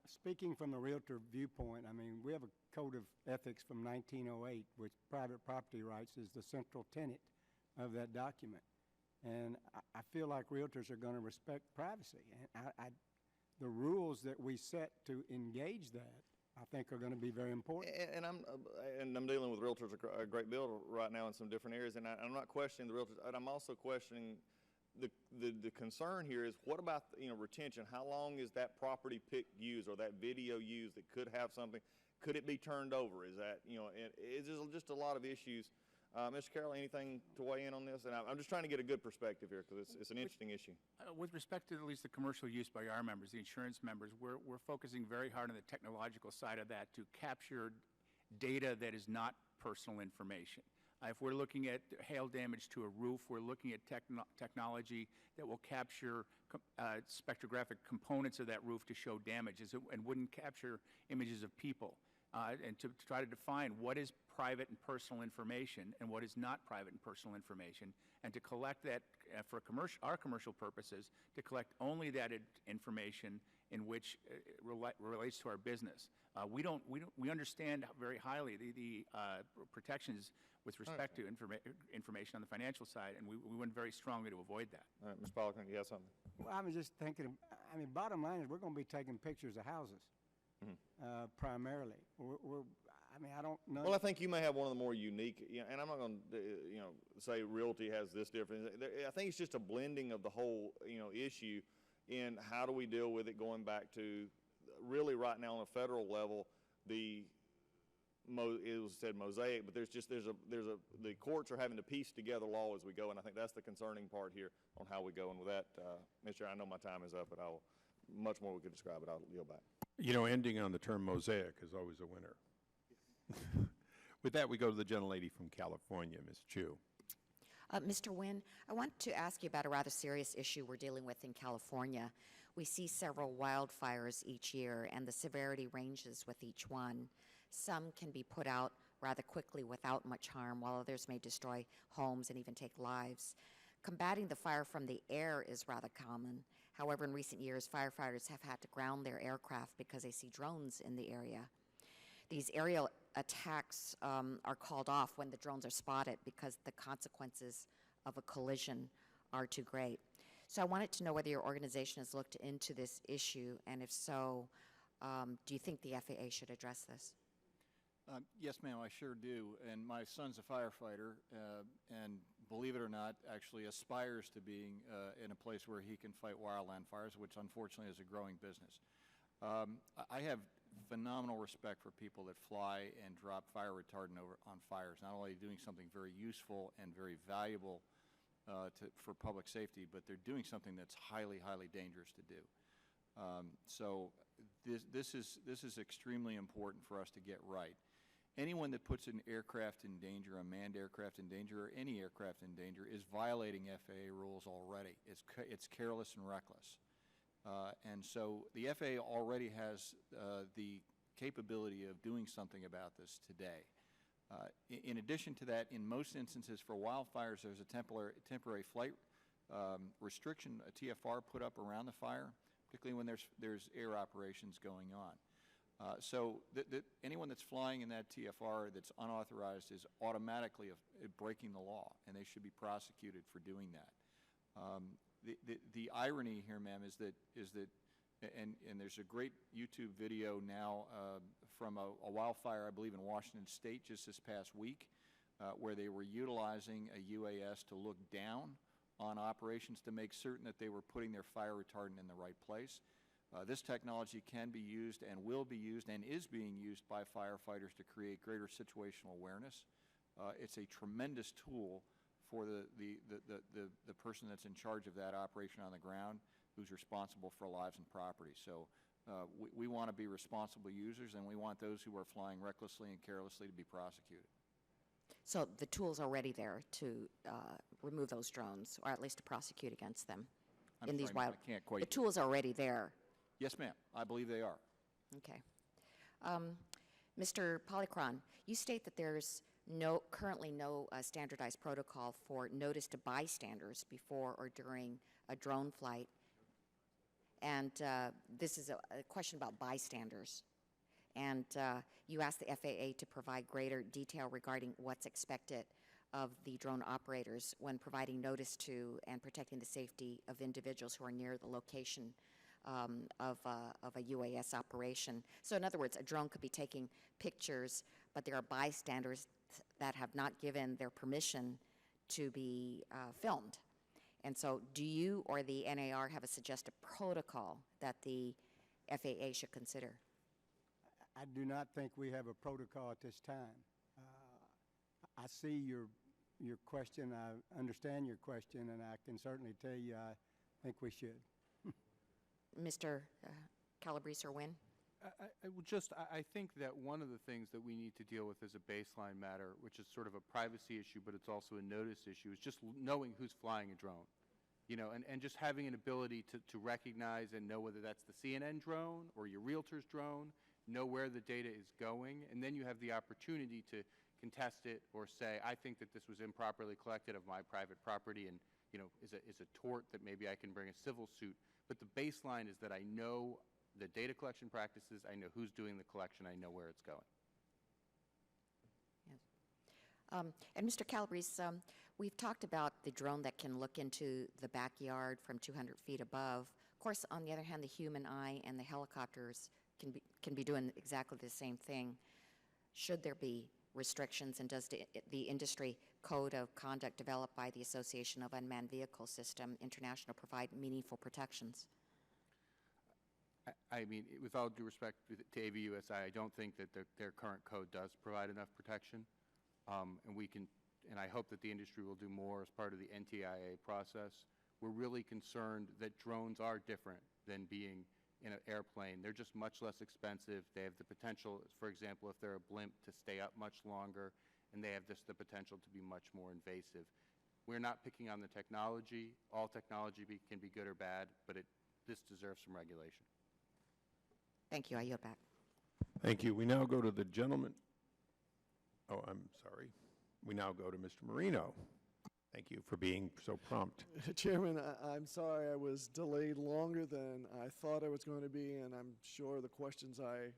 speaking from the realtor viewpoint, I mean, we have a code of ethics from 1908, which private property rights is the central tenet of that document. And I feel like realtors are going to respect privacy. And the rules that we set to engage that, I think, are going to be very important. And I'm dealing with realtors a great deal right now in some different areas, and I'm not questioning the realtors. I'm also questioning the concern here is, what about retention? How long is that property pic used or that video used that could have something? Could it be turned over? Is that it's just a lot of issues. Mr. Carroll, anything to weigh in on this? And I'm just trying to get a good perspective here, because it's an interesting issue. With respect to at least the commercial use by our members, the insurance members, we're focusing very hard on the technological side of that to capture data that is not personal information. If we're looking at hail damage to a roof, we're looking at technology that will capture spectrographic components of that roof to show damages and wouldn't capture images of people. And to try to define what is private and personal information and what is not private and personal information, and to collect that for our commercial purposes, to collect only that information in which relates to our business. We understand very highly the protections with respect to information on the financial side, and we went very strongly to avoid that. All right, Ms. Pollack, you have something? Well, I was just thinking, bottom line is we're going to be taking pictures of houses. Primarily. I don't know. Well, I think you may have one of the more unique, and I'm not going to, say realty has this difference. I think it's just a blending of the whole, issue in how do we deal with it, going back to really right now on a federal level, it was said mosaic, but the courts are having to piece together law as we go, and I think that's the concerning part here on how we go. And with that, Mr. I know my time is up, but much more we could describe, but I'll yield back. Ending on the term mosaic is always a winner. With that, we go to the gentlelady from California, Ms. Chu. Mr. Wynn, I want to ask you about a rather serious issue we're dealing with in California. We see several wildfires each year, and the severity ranges with each one. Some can be put out rather quickly without much harm, while others may destroy homes and even take lives. Combating the fire from the air is rather common. However, in recent years, firefighters have had to ground their aircraft because they see drones in the area. These aerial attacks are called off when the drones are spotted because the consequences of a collision are too great. So I wanted to know whether your organization has looked into this issue, and if so, do you think the FAA should address this? Yes, ma'am, I sure do. And my son's a firefighter, and believe it or not, actually aspires to being in a place where he can fight wildland fires, which unfortunately is a growing business. I have phenomenal respect for people that fly and drop fire retardant on fires, not only doing something very useful and very valuable for public safety, but they're doing something that's highly, highly dangerous to do. So this is extremely important for us to get right. Anyone that puts an aircraft in danger, a manned aircraft in danger, or any aircraft in danger, is violating FAA rules already. It's careless and reckless. And so the FAA already has the capability of doing something about this today. In addition to that, in most instances for wildfires, there's a temporary flight restriction, a TFR put up around the fire, particularly when there's air operations going on. So anyone that's flying in that TFR that's unauthorized is automatically breaking the law, and they should be prosecuted for doing that. The irony here, ma'am, is that and there's a great YouTube video now from a wildfire, I believe, in Washington State just this past week, where they were utilizing a UAS to look down on operations to make certain that they were putting their fire retardant in the right place. This technology can be used and will be used and is being used by firefighters to create greater situational awareness. It's a tremendous tool for the person that's in charge of that operation on the ground, who's responsible for lives and property. So We want to be responsible users, and we want those who are flying recklessly and carelessly to be prosecuted. So the tool's already there to remove those drones, or at least to prosecute against them in these wild. I can't quite. The tool's already there. Yes, ma'am. I believe they are. Okay. Mr. Polychron, you state that there's currently no standardized protocol for notice to bystanders before or during a drone flight. And this is a question about bystanders. And you asked the FAA to provide greater detail regarding what's expected of the drone operators when providing notice to and protecting the safety of individuals who are near the location of a UAS operation. So in other words, a drone could be taking pictures, but there are bystanders that have not given their permission to be filmed. And so do you or the NAR have a suggested protocol that the FAA should consider? I do not think we have a protocol at this time. I see your question. I understand your question, and I can certainly tell you I think we should. Mr. Calabrese or Wynn? I think that one of the things that we need to deal with as a baseline matter, which is sort of a privacy issue, but it's also a notice issue, is just knowing who's flying a drone. You know, and just having an ability to recognize and know whether that's the CNN drone or your realtor's drone, know where the data is going, and then you have the opportunity to contest it or say, I think that this was improperly collected of my private property and, you know, is a tort that maybe I can bring a civil suit. But the baseline is that I know the data collection practices, I know who's doing the collection, I know where it's going. Yes. And Mr. Calabrese, we've talked about the drone that can look into the backyard from 200 feet above. Of course, on the other hand, the human eye and the helicopters can be doing exactly the same thing. Should there be restrictions, and does the industry code of conduct developed by the Association of Unmanned Vehicle System International provide meaningful protections? I mean, with all due respect to AVUSI, I don't think that their current code does provide enough protection. And I hope that the industry will do more as part of the NTIA process. We're really concerned that drones are different than being in an airplane. They're just much less expensive. They have the potential, for example, if they're a blimp, to stay up much longer, and they have just the potential to be much more invasive. We're not picking on the technology. All technology can be good or bad, but this deserves some regulation. Thank you. I yield back. Thank you. We now go to the gentleman. Oh, I'm sorry. We now go to Mr. Marino. Thank you for being so prompt. Chairman, I'm sorry I was delayed longer than I thought I was going to be, and I'm sure the questions I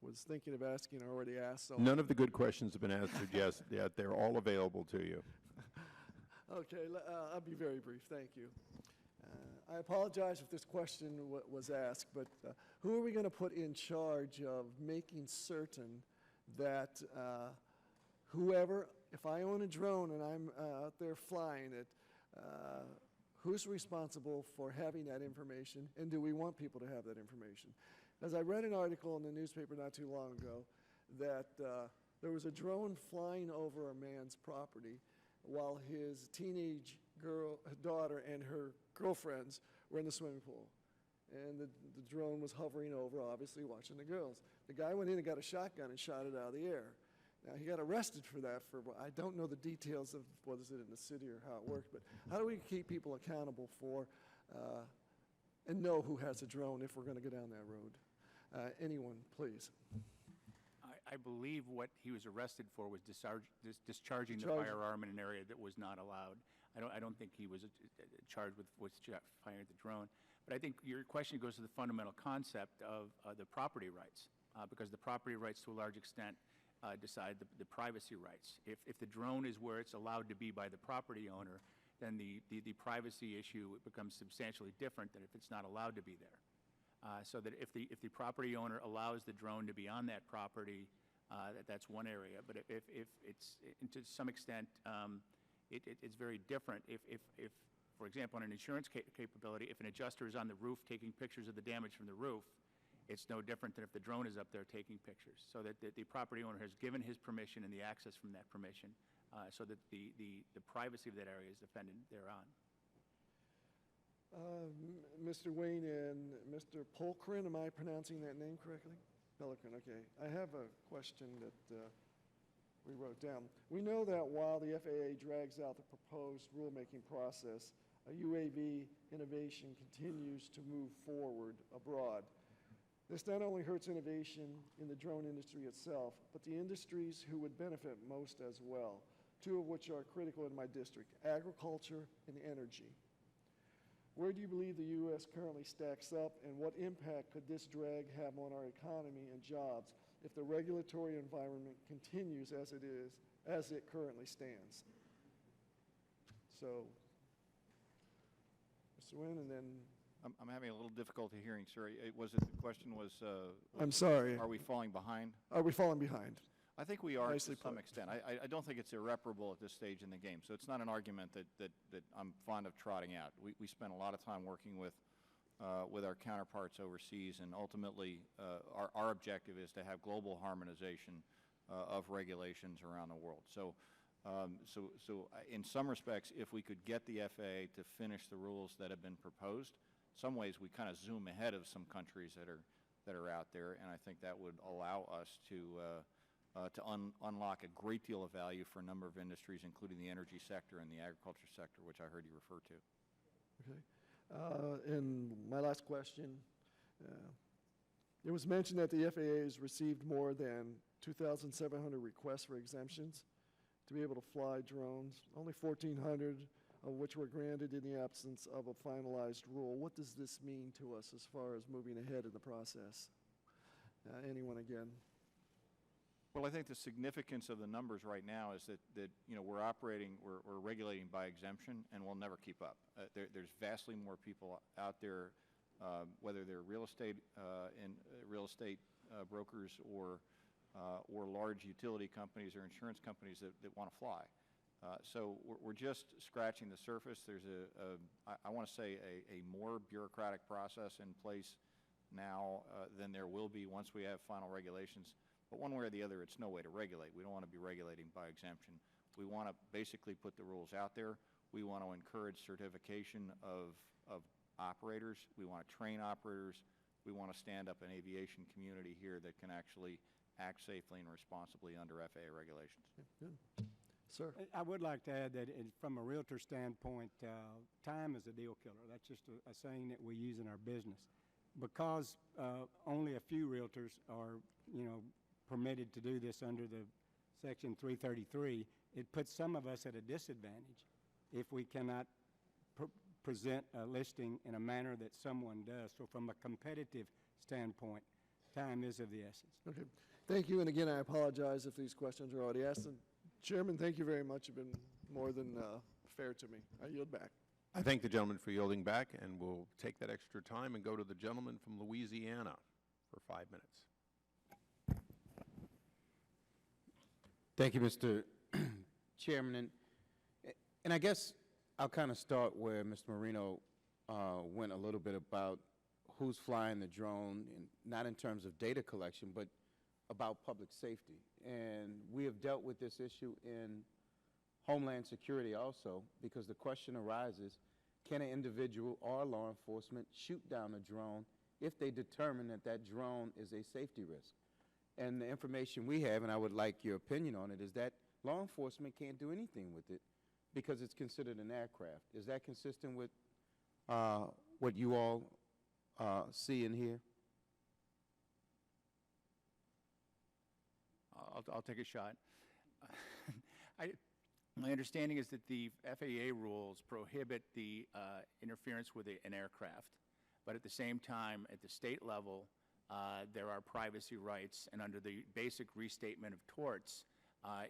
was thinking of asking are already asked. So None of the good questions have been answered yet. They're all available to you. Okay, I'll be very brief. Thank you. I apologize if this question was asked, but who are we going to put in charge of making certain that whoever, if I own a drone and I'm out there flying it, who's responsible for having that information, and do we want people to have that information? As I read an article in the newspaper not too long ago that there was a drone flying over a man's property while his teenage daughter and her girlfriends were in the swimming pool. And the drone was hovering over, obviously watching the girls. The guy went in and got a shotgun and shot it out of the air. Now, he got arrested for that. I don't know the details of what is it in the city or how it works, but how do we keep people accountable for and know who has a drone if we're going to go down that road? Anyone, please. I believe what he was arrested for was discharging the firearm in an area that was not allowed. I don't think he was charged with firing the drone. But I think your question goes to the fundamental concept of the property rights, because the property rights to a large extent decide the privacy rights. If the drone is where it's allowed to be by the property owner, then the privacy issue becomes substantially different than if it's not allowed to be there. So that if the property owner allows the drone to be on that property, that's one area. But if it's to some extent, it's very different. If for example, on an insurance capability, if an adjuster is on the roof taking pictures of the damage from the roof, it's no different than if the drone is up there taking pictures. So that the property owner has given his permission and the access from that permission, so that the privacy of that area is defended thereon. Mr. Wayne and Mr. Polkrin, am I pronouncing that name correctly? Pellegrin, okay. I have a question that we wrote down. We know that while the FAA drags out the proposed rulemaking process, UAV innovation continues to move forward abroad. This not only hurts innovation in the drone industry itself, but the industries who would benefit most as well, two of which are critical in my district, agriculture and energy. Where do you believe the U.S. currently stacks up, and what impact could this drag have on our economy and jobs if the regulatory environment continues as it currently stands? So, Mr. Wynn, and then... I'm having a little difficulty hearing, sir. The question was... I'm sorry. Are we falling behind? Are we falling behind? I think we are Nicely to some put. extent. I don't think it's irreparable at this stage in the game. So it's not an argument that I'm fond of trotting out. We spend a lot of time working with our counterparts overseas, and ultimately our objective is to have global harmonization of regulations around the world. So in some respects, if we could get the FAA to finish the rules that have been proposed, some ways we kind of zoom ahead of some countries that are out there, and I think that would allow us to unlock a great deal of value for a number of industries, including the energy sector and the agriculture sector, which I heard you refer to. Okay. And my last question, it was mentioned that the FAA has received more than 2,700 requests for exemptions to be able to fly drones, only 1,400 of which were granted in the absence of a finalized rule. What does this mean to us as far as moving ahead in the process? Anyone again? Well, I think the significance of the numbers right now is that we're regulating by exemption, and we'll never keep up. There's vastly more people out there, whether they're real estate brokers or large utility companies or insurance companies that want to fly. So we're just scratching the surface. There's I want to say a more bureaucratic process in place now than there will be once we have final regulations. But one way or the other, it's no way to regulate. We don't want to be regulating by exemption. We want to basically put the rules out there. We want to encourage certification of operators. We want to train operators. We want to stand up an aviation community here that can actually act safely and responsibly under FAA regulations. Good. Sir? I would like to add that from a realtor standpoint, time is a deal killer. That's just a saying that we use in our business. Because only a few realtors are, permitted to do this under the Section 333, it puts some of us at a disadvantage if we cannot present a listing in a manner that someone does. So from a competitive standpoint, time is of the essence. Okay. Thank you. And again, I apologize if these questions are already asked. And Chairman, thank you very much. You've been more than fair to me. I yield back. I thank the gentleman for yielding back, and we'll take that extra time and go to the gentleman from Louisiana for 5 minutes. Thank you, Mr. Chairman. And I guess I'll kind of start where Mr. Marino went a little bit about who's flying the drone, and not in terms of data collection, but about public safety. And we have dealt with this issue in Homeland Security also, because the question arises, can an individual or law enforcement shoot down a drone if they determine that that drone is a safety risk? And the information we have, and I would like your opinion on it, is that law enforcement can't do anything with it because it's considered an aircraft. Is that consistent with what you all see and hear? I'll take a shot. My understanding is that the FAA rules prohibit the interference with an aircraft, but at the same time, at the state level, there are privacy rights, and under the basic restatement of torts,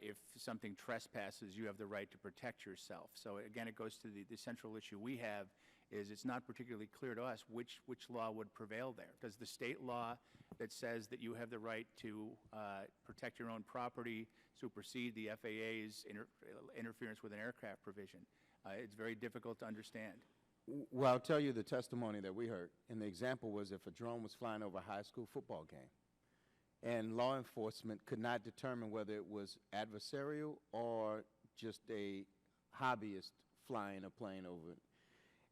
if something trespasses, you have the right to protect yourself. So again, it goes to the central issue we have is it's not particularly clear to us which law would prevail there. Does the state law that says that you have the right to protect your own property supersede the FAA's interference with an aircraft provision? It's very difficult to understand. Well, I'll tell you the testimony that we heard. And the example was if a drone was flying over a high school football game, and law enforcement could not determine whether it was adversarial or just a hobbyist flying a plane over it.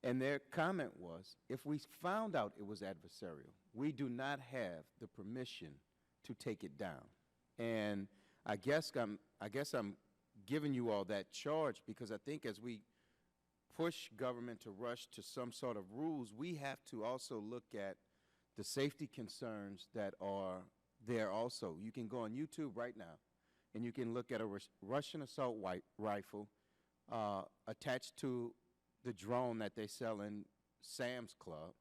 And their comment was, if we found out it was adversarial, we do not have the permission to take it down. And I guess I'm giving you all that charge because I think as we push government to rush to some sort of rules, we have to also look at the safety concerns that are there also. You can go on YouTube right now, and you can look at a Russian assault rifle attached to the drone that they sell in Sam's Club,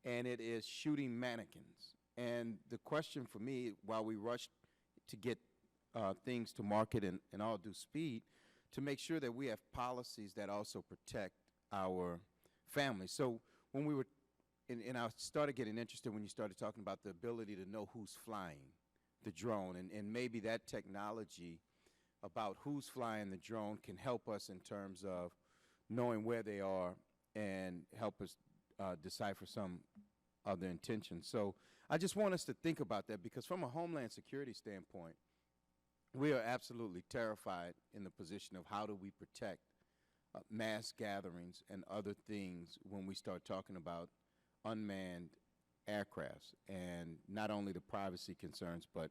and it is shooting mannequins. And the question for me, while we rush to get things to market in all due speed, to make sure that we have policies that also protect our families. So when we were, and I started getting interested when you started talking about the ability to know who's flying the drone, and maybe that technology about who's flying the drone can help us in terms of knowing where they are and help us decipher some of their intentions. So I just want us to think about that because from a Homeland Security standpoint, we are absolutely terrified in the position of how do we protect mass gatherings and other things when we start talking about unmanned aircrafts, and not only the privacy concerns, but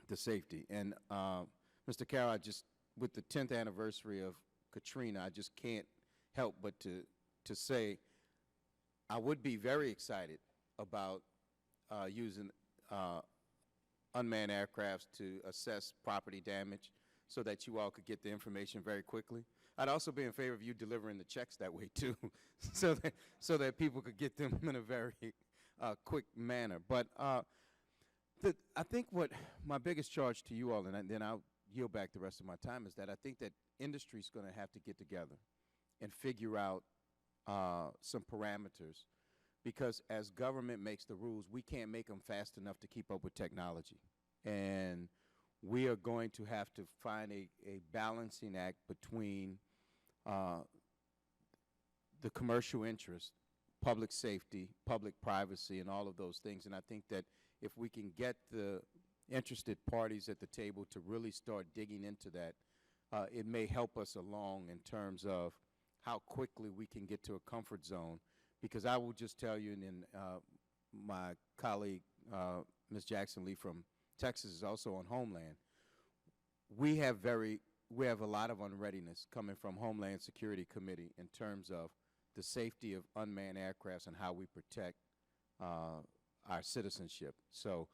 the safety. And Mr. Carroll, I just, with the 10th anniversary of Katrina, I just can't help but to say I would be very excited about using unmanned aircrafts to assess property damage so that you all could get the information very quickly. I'd also be in favor of you delivering the checks that way too, so that people could get them in a very quick manner. But I think what my biggest charge to you all, and then I'll yield back the rest of my time, is that I think that industry's going to have to get together and figure out some parameters, because as government makes the rules, we can't make them fast enough to keep up with technology. And we are going to have to find a balancing act between the commercial interest, public safety, public privacy, and all of those things. And I think that if we can get the interested parties at the table to really start digging into that, it may help us along in terms of how quickly we can get to a comfort zone. Because I will just tell you, and then my colleague, Ms. Jackson Lee from Texas, is also on Homeland. We have a lot of unreadiness coming from Homeland Security Committee in terms of the safety of unmanned aircrafts and how we protect our citizenship. So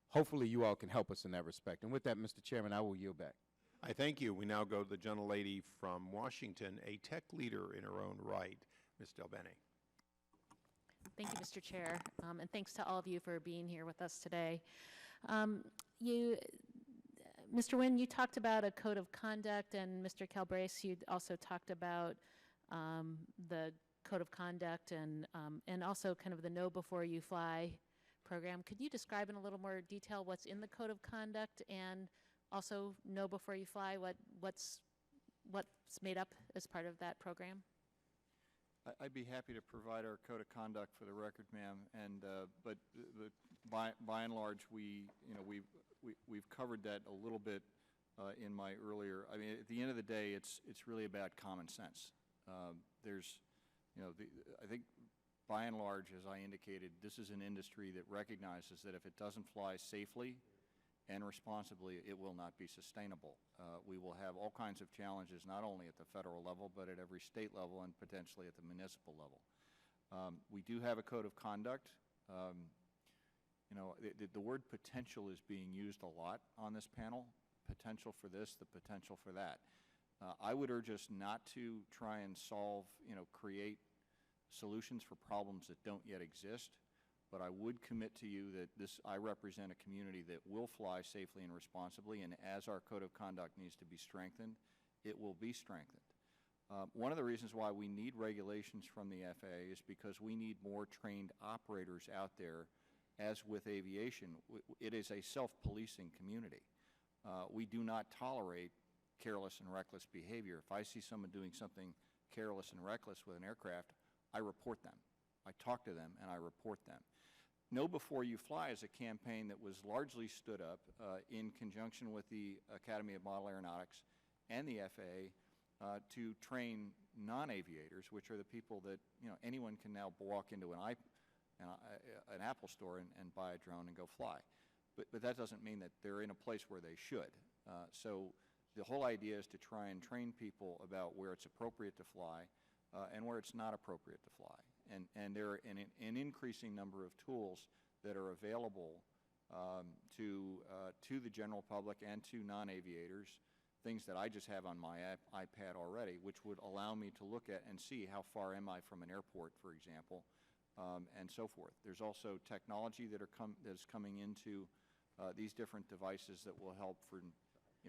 hopefully you all can help us in that respect. And with that, Mr. Chairman, I will yield back. I thank you. We now go to the gentlelady from Washington, a tech leader in her own right, Ms. Del Bene. Thank you, Mr. Chair, and thanks to all of you for being here with us today. Mr. Wynn, you talked about a code of conduct, and Mr. Calabrese, you also talked about the code of conduct and also kind of the Know Before You Fly program. Could you describe in a little more detail what's in the code of conduct and also Know Before You Fly, what's made up as part of that program? I'd be happy to provide our code of conduct for the record, ma'am. And but by and large, we've covered that a little bit in my earlier. I mean, at the end of the day, it's really about common sense. I think by and large, as I indicated, this is an industry that recognizes that if it doesn't fly safely and responsibly, it will not be sustainable. We will have all kinds of challenges, not only at the federal level, but at every state level and potentially at the municipal level. We do have a code of conduct. The word potential is being used a lot on this panel. Potential for this, the potential for that. I would urge us not to try and create solutions for problems that don't yet exist. But I would commit to you that I represent a community that will fly safely and responsibly, and as our code of conduct needs to be strengthened, it will be strengthened. One of the reasons why we need regulations from the FAA is because we need more trained operators out there. As with aviation, it is a self-policing community. We do not tolerate careless and reckless behavior. If I see someone doing something careless and reckless with an aircraft, I report them. I talk to them and I report them. Know Before You Fly is a campaign that was largely stood up in conjunction with the Academy of Model Aeronautics and the FAA to train non-aviators, which are the people that, anyone can now walk into an Apple store and buy a drone and go fly. But that doesn't mean that they're in a place where they should. So the whole idea is to try and train people about where it's appropriate to fly and where it's not appropriate to fly. And there are an increasing number of tools that are available to the general public and to non-aviators, things that I just have on my iPad already, which would allow me to look at and see how far am I from an airport, for example, and so forth. There's also technology that is coming into these different devices that will help for,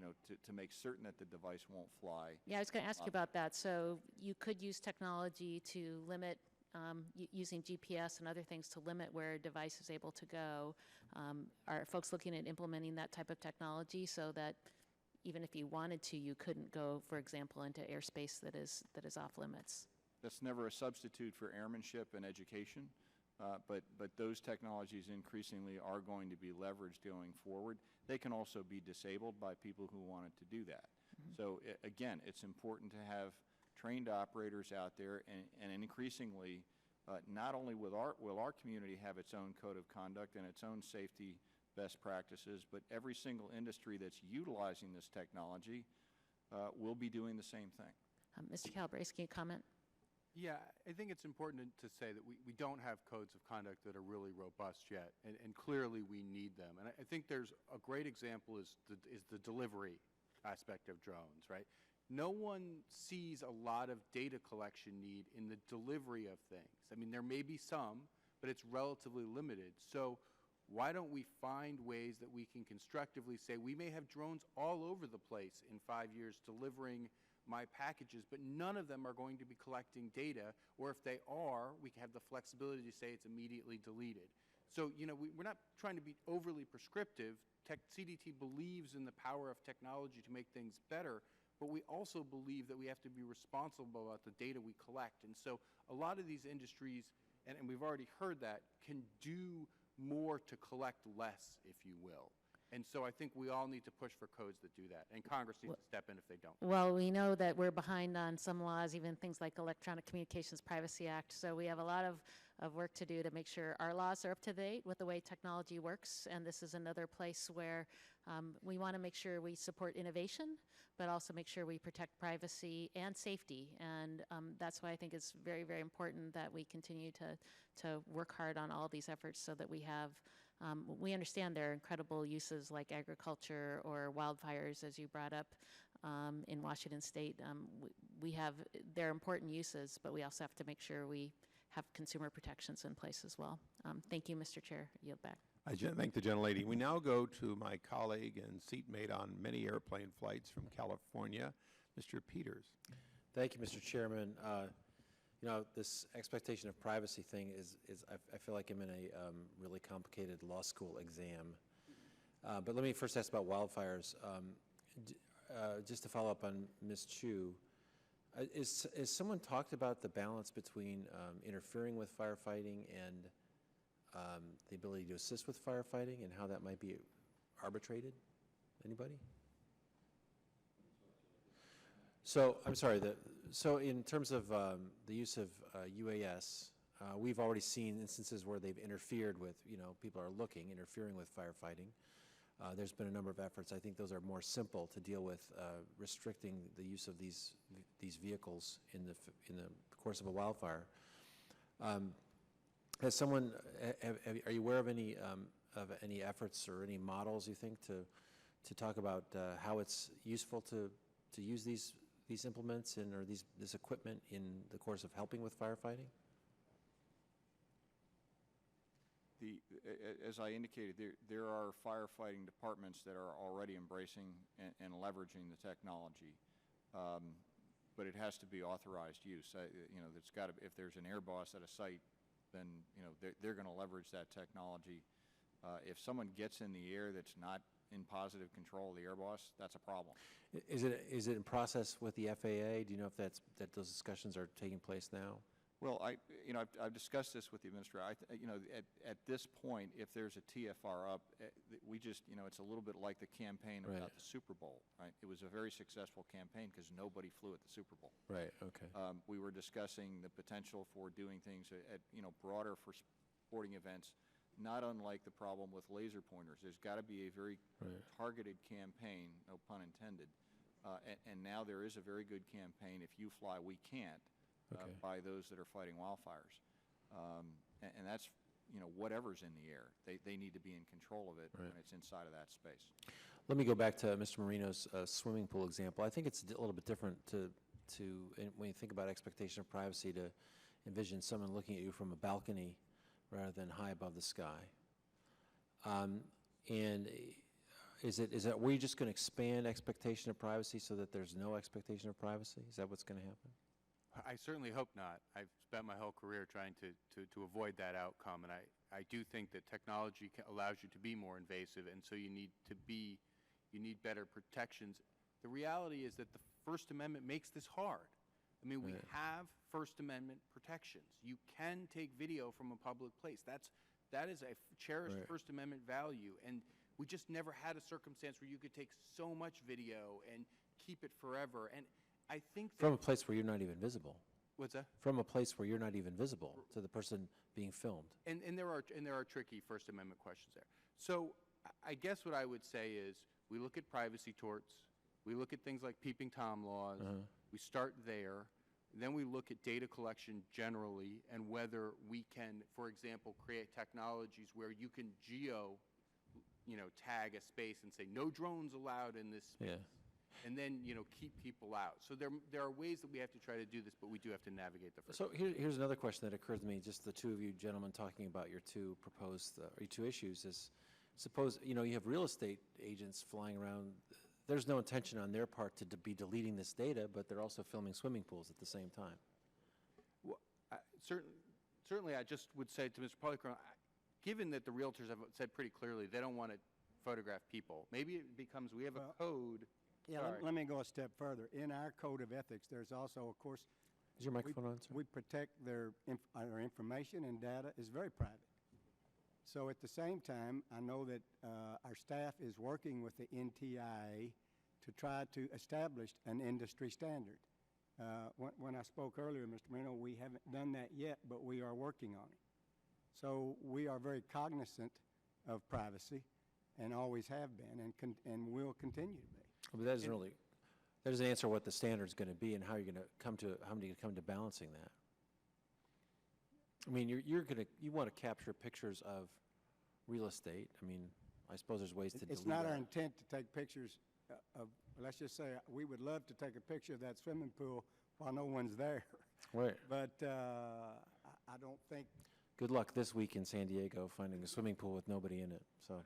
to make certain that the device won't fly. Yeah, I was going to ask you about that. So you could use technology to limit, using GPS and other things to limit where a device is able to go. Are folks looking at implementing that type of technology so that even if you wanted to, you couldn't go, for example, into airspace that is off limits? That's never a substitute for airmanship and education, but those technologies increasingly are going to be leveraged going forward. They can also be disabled by people who wanted to do that. So again, it's important to have trained operators out there, and increasingly, not only will our community have its own code of conduct and its own safety best practices, but every single industry that's utilizing this technology will be doing the same thing. Mr. Calabrese, can you comment? Yeah, I think it's important to say that we don't have codes of conduct that are really robust yet, and clearly we need them. And I think there's a great example is the delivery aspect of drones, right? No one sees a lot of data collection need in the delivery of things. I mean, there may be some, but it's relatively limited. So why don't we find ways that we can constructively say, we may have drones all over the place in 5 years delivering my packages, but none of them are going to be collecting data, or if they are, we have the flexibility to say it's immediately deleted. So, we're not trying to be overly prescriptive. CDT believes in the power of technology to make things better, but we also believe that we have to be responsible about the data we collect. And so a lot of these industries, and we've already heard that, can do more to collect less, if you will. And so I think we all need to push for codes that do that, and Congress needs to step in if they don't. Well, we know that we're behind on some laws, even things like Electronic Communications Privacy Act, so we have a lot of work to do to make sure our laws are up to date with the way technology works, and this is another place where we want to make sure we support innovation, but also make sure we protect privacy and safety, and that's why I think it's very, very important that we continue to work hard on all these efforts so that we have we understand there are incredible uses like agriculture or wildfires, as you brought up in Washington State. They're important uses, but we also have to make sure we have consumer protections in place as well. Thank you, Mr. Chair. I yield back. I thank the gentlelady. We now go to my colleague and seatmate on many airplane flights from California, Mr. Peters. Thank you, Mr. Chairman. This expectation of privacy thing I feel like I'm in a really complicated law school exam. But let me first ask about wildfires. Just to follow up on Ms. Chu, is someone talked about the balance between interfering with firefighting and the ability to assist with firefighting, and how that might be arbitrated? Anybody? So, I'm sorry, so in terms of the use of UAS, we've already seen instances where they've interfered with, people are interfering with firefighting. There's been a number of efforts. I think those are more simple to deal with, restricting the use of these vehicles in the course of a wildfire. Has someone, are you aware of any efforts or any models you think to talk about how it's useful to use these implements or this equipment in the course of helping with firefighting? As I indicated, there are firefighting departments that are already embracing and leveraging the technology, but it has to be authorized use. It's got to. If there's an air boss at a site, then they're going to leverage that technology. If someone gets in the air that's not in positive control of the air boss, that's a problem. Is it in process with the FAA? Do you know if that those discussions are taking place now? Well, I've discussed this with the administrator. At this point, if there's a TFR up, we just, it's a little bit like the campaign about the Super Bowl, right? It was a very successful campaign because nobody flew at the Super Bowl. Right, okay. We were discussing the potential for doing things at broader for sporting events, not unlike the problem with laser pointers. There's got to be a very targeted campaign, no pun intended. And now there is a very good campaign. If you fly, we can't. By those that are fighting wildfires. And that's, whatever's in the air. They need to be in control of it when it's inside of that space. Let me go back to Mr. Marino's swimming pool example. I think it's a little bit different when you think about expectation of privacy, to envision someone looking at you from a balcony rather than high above the sky. And were you just going to expand expectation of privacy so that there's no expectation of privacy? Is that what's going to happen? I certainly hope not. I've spent my whole career trying to avoid that outcome, and I do think that technology allows you to be more invasive, and so you need better protections. The reality is that the First Amendment makes this hard. I mean, we have First Amendment protections. You can take video from a public place. That is a cherished First Amendment value, and we just never had a circumstance where you could take so much video and keep it forever. And I think from a place where you're not even visible. What's that? From a place where you're not even visible to the person being filmed. And there are tricky First Amendment questions there. So I guess what I would say is we look at privacy torts, we look at things like peeping Tom laws, we start there, then we look at data collection generally and whether we can, for example, create technologies where you can tag a space and say no drones allowed in this space. And then, keep people out. So there are ways that we have to try to do this, but we do have to navigate the first. So here's another question that occurs to me, just the two of you gentlemen talking about your two proposed, or your two issues, is suppose, you have real estate agents flying around. There's no intention on their part to be deleting this data, but they're also filming swimming pools at the same time. Well, certainly I just would say to Mr. Polychrome, given that the realtors have said pretty clearly they don't want to photograph people, maybe it becomes we have a code. Yeah, let me go a step further. In our code of ethics, there's also, of course, is your microphone on, sir? We protect their information and data is very private. So at the same time, I know that our staff is working with the NTIA to try to establish an industry standard. When I spoke earlier, Mr. Marino, we haven't done that yet, but we are working on it. So we are very cognizant of privacy and always have been and will continue to be. But that doesn't answer what the standard's going to be and how you're going to come to balancing that. I mean, you want to capture pictures of real estate. I mean, I suppose there's ways to delete that. It's not our intent to take pictures of, let's just say, we would love to take a picture of that swimming pool while no one's there. Right. But I don't think. Good luck this week in San Diego finding a swimming pool with nobody in it. So.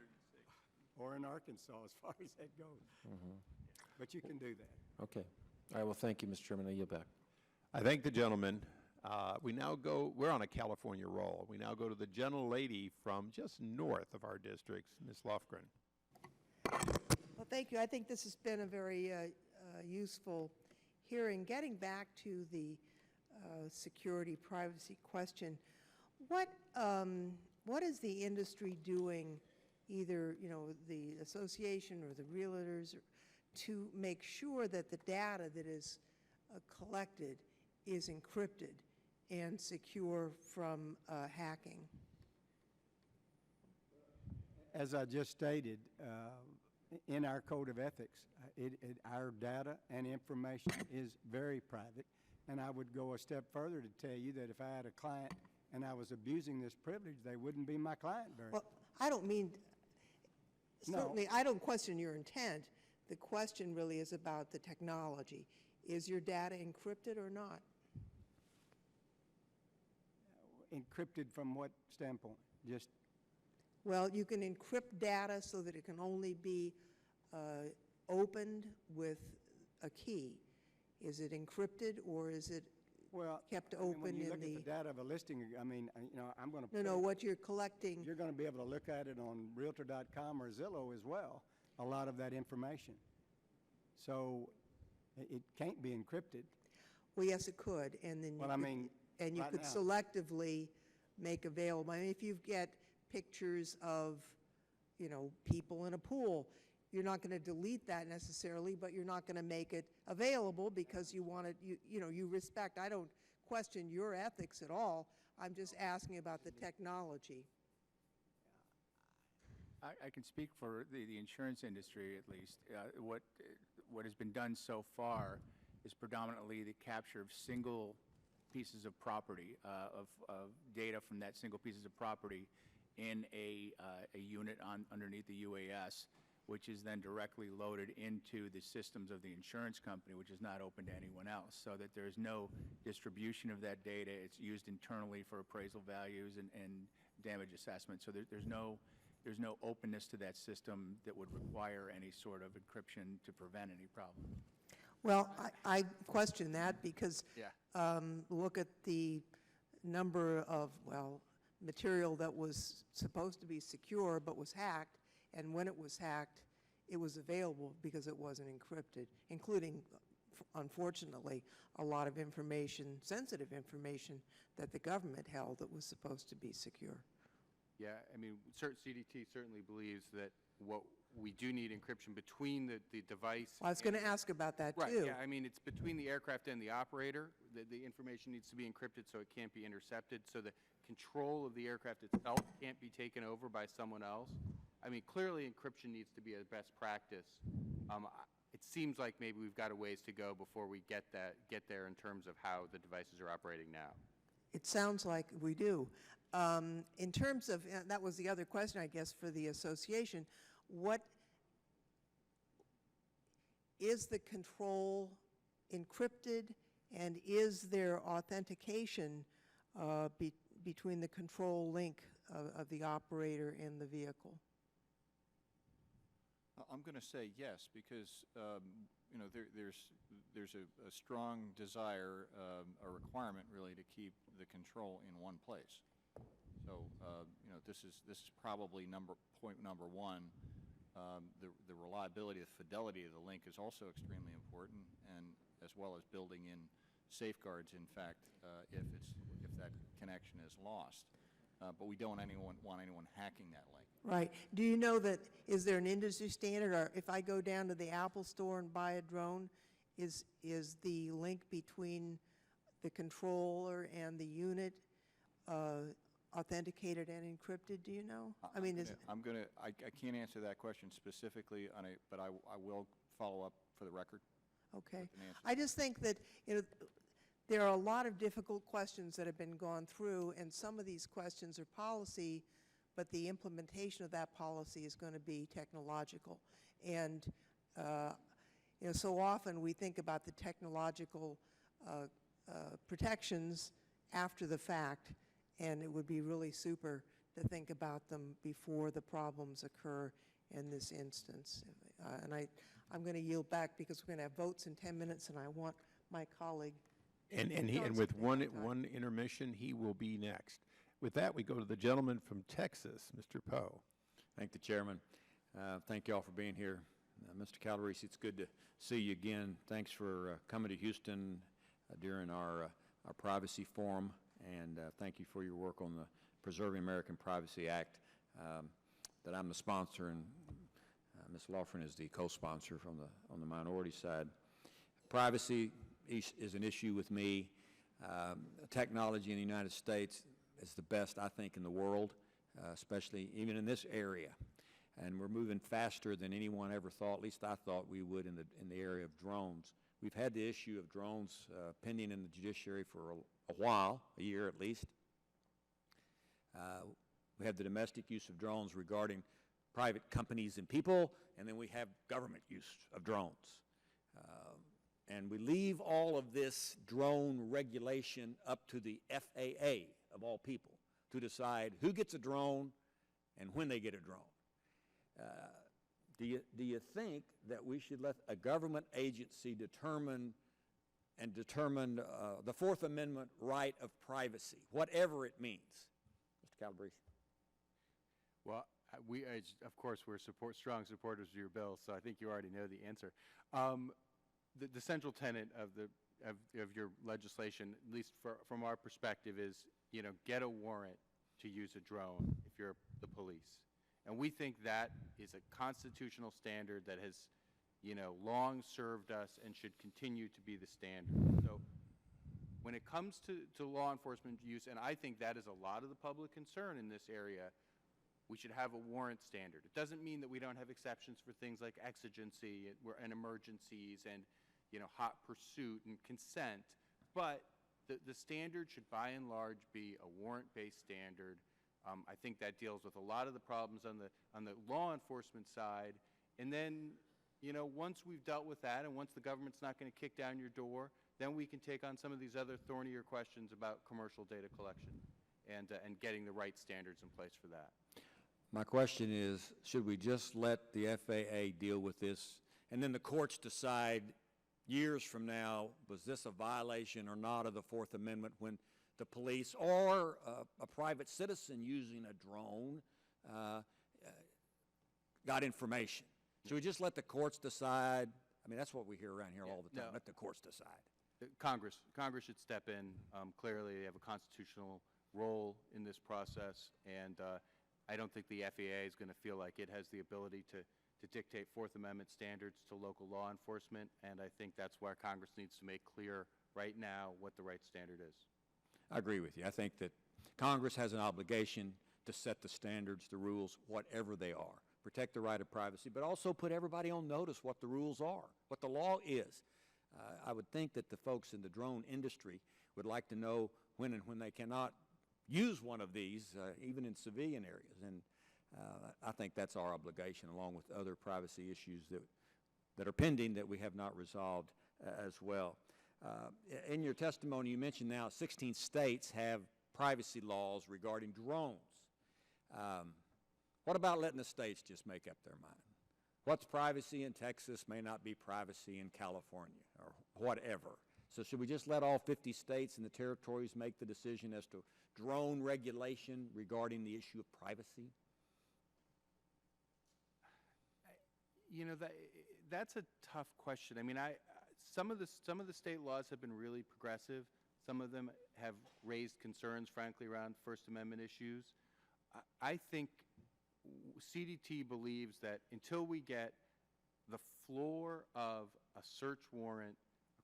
Or in Arkansas, as far as that goes. But you can do that. Okay. All right. Well, thank you, Mr. Chairman. I yield back. I thank the gentleman. We're on a California roll. We now go to the gentlelady from just north of our districts, Ms. Lofgren. Well, thank you. I think this has been a very useful hearing. Getting back to the security privacy question, what is the industry doing, either the association or the realtors, to make sure that the data that is collected is encrypted and secure from hacking? As I just stated, in our code of ethics, our data and information is very private. And I would go a step further to tell you that if I had a client and I was abusing this privilege, they wouldn't be my client very well. I don't mean, certainly, I don't question your intent. The question really is about the technology. Is your data encrypted or not? Encrypted from what standpoint? Just. Well, you can encrypt data so that it can only be opened with a key. Is it encrypted or is it kept open when you in look at the data of a listing, I mean, I'm going to. No, what you're collecting. You're going to be able to look at it on Realtor.com or Zillow as well. A lot of that information. So it can't be encrypted. Well, yes, it could, and then. Well, I mean, and you Right could now. selectively make available. I mean, if you get pictures of, people in a pool, you're not going to delete that necessarily, but you're not going to make it available because you want it, you respect. I don't question your ethics at all. I'm just asking about the technology. I can speak for the insurance industry, at least. What has been done so far is predominantly the capture of single pieces of property, of data from that single pieces of property in a unit underneath the UAS, which is then directly loaded into the systems of the insurance company, which is not open to anyone else, so that there's no distribution of that data. It's used internally for appraisal values and damage assessment. So there's no openness to that system that would require any sort of encryption to prevent any problem. Well, I question that because Yeah. look at the number of, material that was supposed to be secure but was hacked, and when it was hacked, it was available because it wasn't encrypted, including, unfortunately, a lot of information, sensitive information, that the government held that was supposed to be secure. Yeah, I mean, CDT certainly believes that what we do need encryption between the device. Well, I was going to ask about that, right, too. Yeah, I mean, it's between the aircraft and the operator. The information needs to be encrypted so it can't be intercepted, so the control of the aircraft itself can't be taken over by someone else. I mean, clearly encryption needs to be a best practice. It seems like maybe we've got a ways to go before we get there in terms of how the devices are operating now. It sounds like we do. In terms of, that was the other question, I guess, for the association, what is the control encrypted, and is there authentication between the control link of the operator and the vehicle? I'm going to say yes, because there's a strong desire, a requirement really, to keep the control in one place. So this is probably point number one. The reliability, the fidelity of the link is also extremely important, and as well as building in safeguards, in fact, if that connection is lost. But we don't want anyone hacking that link. Right. Do you know that, is there an industry standard, or if I go down to the Apple store and buy a drone, is the link between the controller and the unit authenticated and encrypted? Do you know? I mean, I can't answer that question specifically but I will follow up for the record. Okay. I just think that, there are a lot of difficult questions that have been gone through, and some of these questions are policy, but the implementation of that policy is going to be technological. And so often we think about the technological protections after the fact, and it would be really super to think about them before the problems occur in this instance. And I'm going to yield back because we're going to have votes in 10 minutes, and I want my colleague. And with one intermission, he will be next. With that, we go to the gentleman from Texas, Mr. Poe. Thank the chairman. Thank you all for being here. Mr. Calabrese, it's good to see you again. Thanks for coming to Houston during our privacy forum, and thank you for your work on the Preserving American Privacy Act that I'm the sponsor, and Ms. Loughran is the co-sponsor on the minority side. Privacy is an issue with me. Technology in the United States is the best, I think, in the world, especially even in this area. And we're moving faster than anyone ever thought, at least I thought we would in the area of drones. We've had the issue of drones pending in the judiciary for a while, a year at least. We have the domestic use of drones regarding private companies and people, and then we have government use of drones. And we leave all of this drone regulation up to the FAA, of all people, to decide who gets a drone and when they get a drone. Do you think that we should let a government agency determine the Fourth Amendment right of privacy, whatever it means? Mr. Calabrese. Well, of course, we're strong supporters of your bill, so I think you already know the answer. The central tenet of the of your legislation, at least from our perspective, is, you know, get a warrant to use a drone if you're the police. And we think that is a constitutional standard that has, you know, long served us and should continue to be the standard. So when it comes to law enforcement use, and I think that is a lot of the public concern in this area, we should have a warrant standard. It doesn't mean that we don't have exceptions for things like exigency and emergencies and, you know, hot pursuit and consent, but the standard should by and large be a warrant-based standard. I think that deals with a lot of the problems on the law enforcement side. And then, you know, once we've dealt with that and once the government's not going to kick down your door, then we can take on some of these other thornier questions about commercial data collection and getting the right standards in place for that. My question is, should we just let the FAA deal with this, and then the courts decide years from now, was this a violation or not of the Fourth Amendment when the police or a private citizen using a drone got information? Should we just let the courts decide? I mean, that's what we hear around here all the time. No. Let the courts decide. Congress should step in. Clearly, they have a constitutional role in this process, and I don't think the FAA is going to feel like it has the ability to dictate Fourth Amendment standards to local law enforcement, and I think that's where Congress needs to make clear right now what the right standard is. I agree with you. I think that Congress has an obligation to set the standards, the rules, whatever they are. Protect the right of privacy, but also put everybody on notice what the rules are, what the law is. I would think that the folks in the drone industry would like to know when and when they cannot use one of these, even in civilian areas. And I think that's our obligation, along with other privacy issues that are pending that we have not resolved as well. In your testimony, you mentioned now 16 states have privacy laws regarding drones. What about letting the states just make up their mind? What's privacy in Texas may not be privacy in California or whatever. So should we just let all 50 states and the territories make the decision as to drone regulation regarding the issue of privacy? You know, that's a tough question. I mean, some of the state laws have been really progressive. Some of them have raised concerns, frankly, around First Amendment issues. I think CDT believes that until we get the floor of a search warrant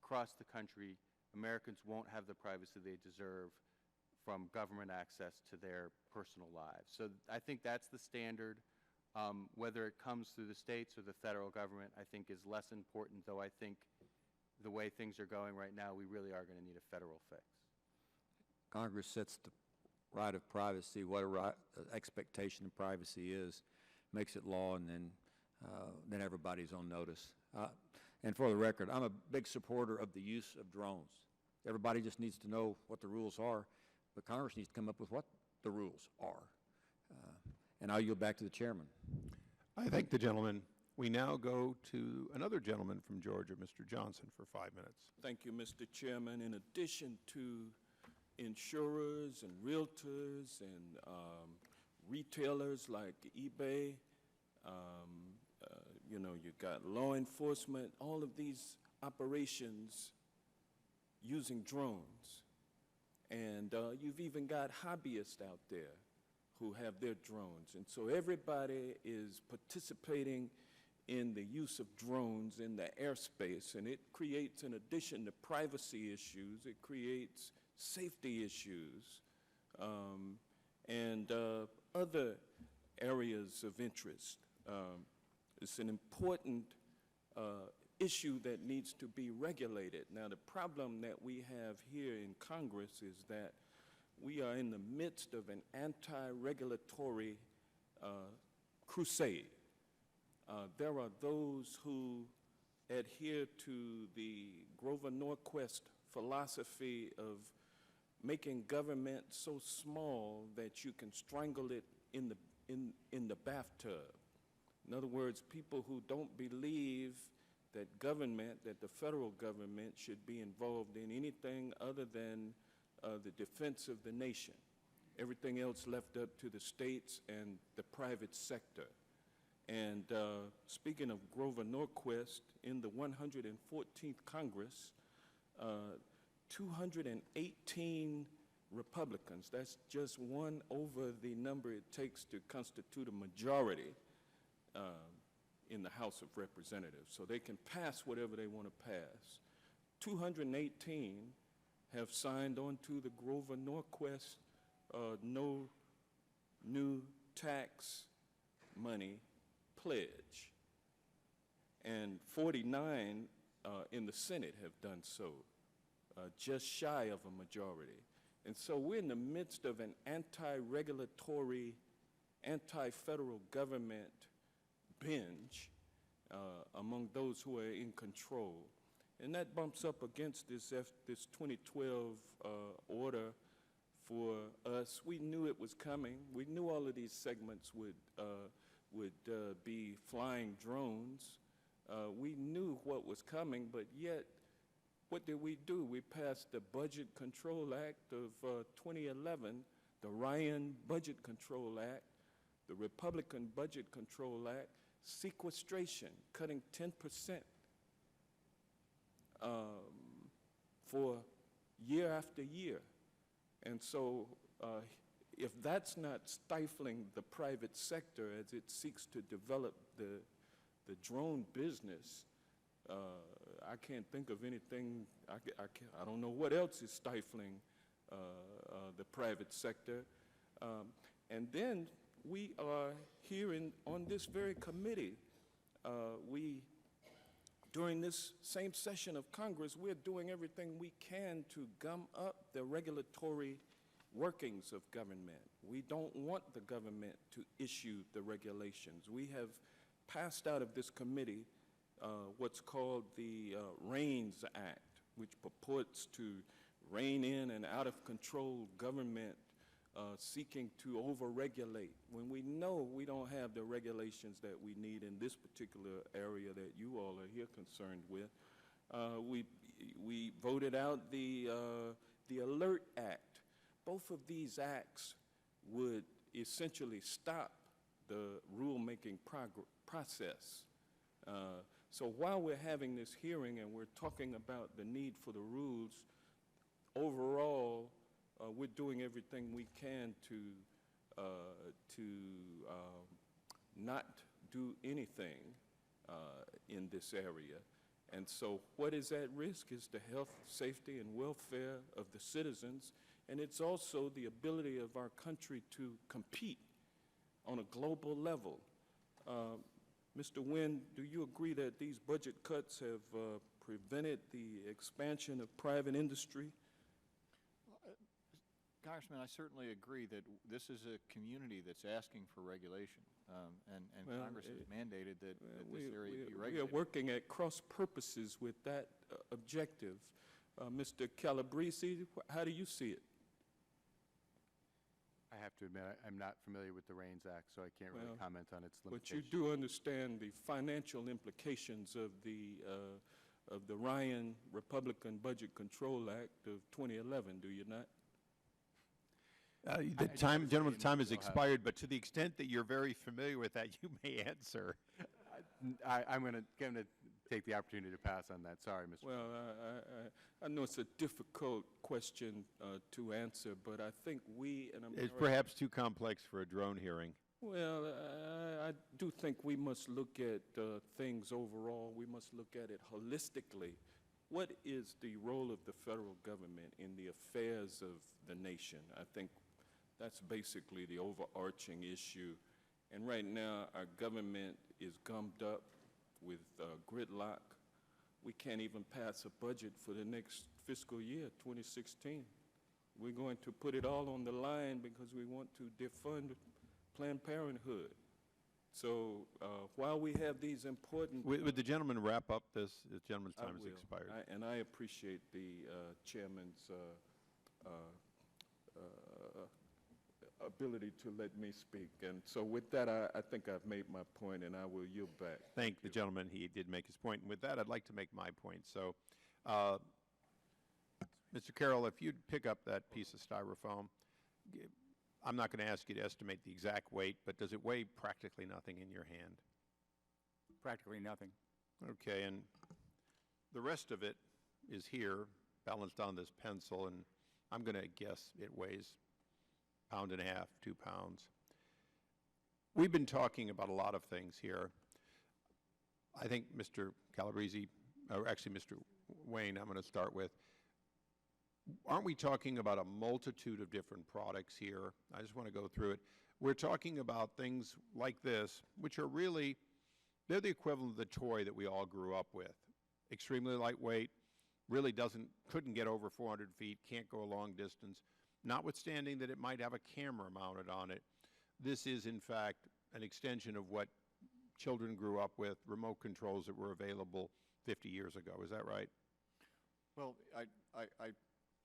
across the country, Americans won't have the privacy they deserve from government access to their personal lives. So I think that's the standard. Whether it comes through the states or the federal government, I think is less important, though I think the way things are going right now, we really are going to need a federal fix. Congress sets the right of privacy, what a expectation of privacy is, makes it law, and then everybody's on notice. And for the record, I'm a big supporter of the use of drones. Everybody just needs to know what the rules are, but Congress needs to come up with what the rules are. And I'll yield back to the chairman. I thank the gentleman. We now go to another gentleman from Georgia, Mr. Johnson, for 5 minutes. Thank you, Mr. Chairman. In addition to insurers and realtors and retailers like eBay, you know, you got law enforcement, all of these operations using drones. And you've even got hobbyists out there who have their drones. And so everybody is participating in the use of drones in the airspace, and it creates, in addition to privacy issues, it creates safety issues and other areas of interest. It's an important issue that needs to be regulated. Now, the problem that we have here in Congress is that we are in the midst of an anti-regulatory crusade. There are those who adhere to the Grover Norquist philosophy of making government so small that you can strangle it in the bathtub. In other words, people who don't believe that government, that the federal government should be involved in anything other than the defense of the nation. Everything else left up to the states and the private sector. And speaking of Grover Norquist, in the 114th Congress, 218 Republicans. That's just one over the number it takes to constitute a majority in the House of Representatives. So they can pass whatever they want to pass. 218 have signed on to the Grover Norquist no new tax money pledge, and 49 in the Senate have done so, just shy of a majority. And so we're in the midst of an anti-regulatory, anti-federal government binge among those who are in control. And that bumps up against this 2012 order for us. We knew it was coming. We knew all of these segments would be flying drones. We knew what was coming, but yet, what did we do? We passed the Budget Control Act of 2011, the Ryan Budget Control Act, the Republican Budget Control Act, sequestration, cutting 10% for year after year. And so if that's not stifling the private sector as it seeks to develop the drone business, I can't think of anything. I don't know what else is stifling the private sector. And then we are here on this very committee. During this same session of Congress, we're doing everything we can to gum up the regulatory workings of government. We don't want the government to issue the regulations. We have passed out of this committee what's called the REINS Act, which purports to rein in an out-of-control government seeking to over-regulate, when we know we don't have the regulations that we need in this particular area that you all are here concerned with. We voted out the ALERT Act. Both of these acts would essentially stop the rulemaking process. So while we're having this hearing and we're talking about the need for the rules, overall, we're doing everything we can to not do anything in this area. And so what is at risk is the health, safety, and welfare of the citizens, and it's also the ability of our country to compete on a global level. Mr. Wynn, do you agree that these budget cuts have prevented the expansion of private industry? Congressman, I certainly agree that this is a community that's asking for regulation, and well, Congress has mandated that this area be regulated. We are working at cross purposes with that objective. Mr. Calabrese, how do you see it? I have to admit, I'm not familiar with the REINS Act, so I can't really comment on its limitations. But you do understand the financial implications of the Ryan Republican Budget Control Act of 2011, do you not? Gentleman's time has expired, but to the extent that you're very familiar with that, you may answer. I'm going to take the opportunity to pass on that. Sorry, Mr. Well, I know it's a difficult question to answer, but I think we in America... It's perhaps too complex for a drone hearing. Well, I do think we must look at things overall. We must look at it holistically. What is the role of the federal government in the affairs of the nation? I think that's basically the overarching issue. And right now, our government is gummed up with gridlock. We can't even pass a budget for the next fiscal year, 2016. We're going to put it all on the line because we want to defund Planned Parenthood. So while we have these important... Would the gentleman wrap up this? The gentleman's time has expired. And I appreciate the chairman's ability to let me speak. And so with that, I think I've made my point, and I will yield back. Thank the gentleman. He did make his point. And with that, I'd like to make my point. So, Mr. Carroll, if you'd pick up that piece of styrofoam, I'm not going to ask you to estimate the exact weight, but does it weigh practically nothing in your hand? Practically nothing. Okay, and the rest of it is here balanced on this pencil, and I'm going to guess it weighs pound and a half, 2 pounds. We've been talking about a lot of things here. I think Mr. Calabrese, or actually Mr. Wayne, I'm going to start with. Aren't we talking about a multitude of different products here? I just want to go through it. We're talking about things like this, which are really, they're the equivalent of the toy that we all grew up with. Extremely lightweight, really couldn't get over 400 feet, can't go a long distance, notwithstanding that it might have a camera mounted on it. This is, in fact, an extension of what children grew up with, remote controls that were available 50 years ago. Is that right? Well,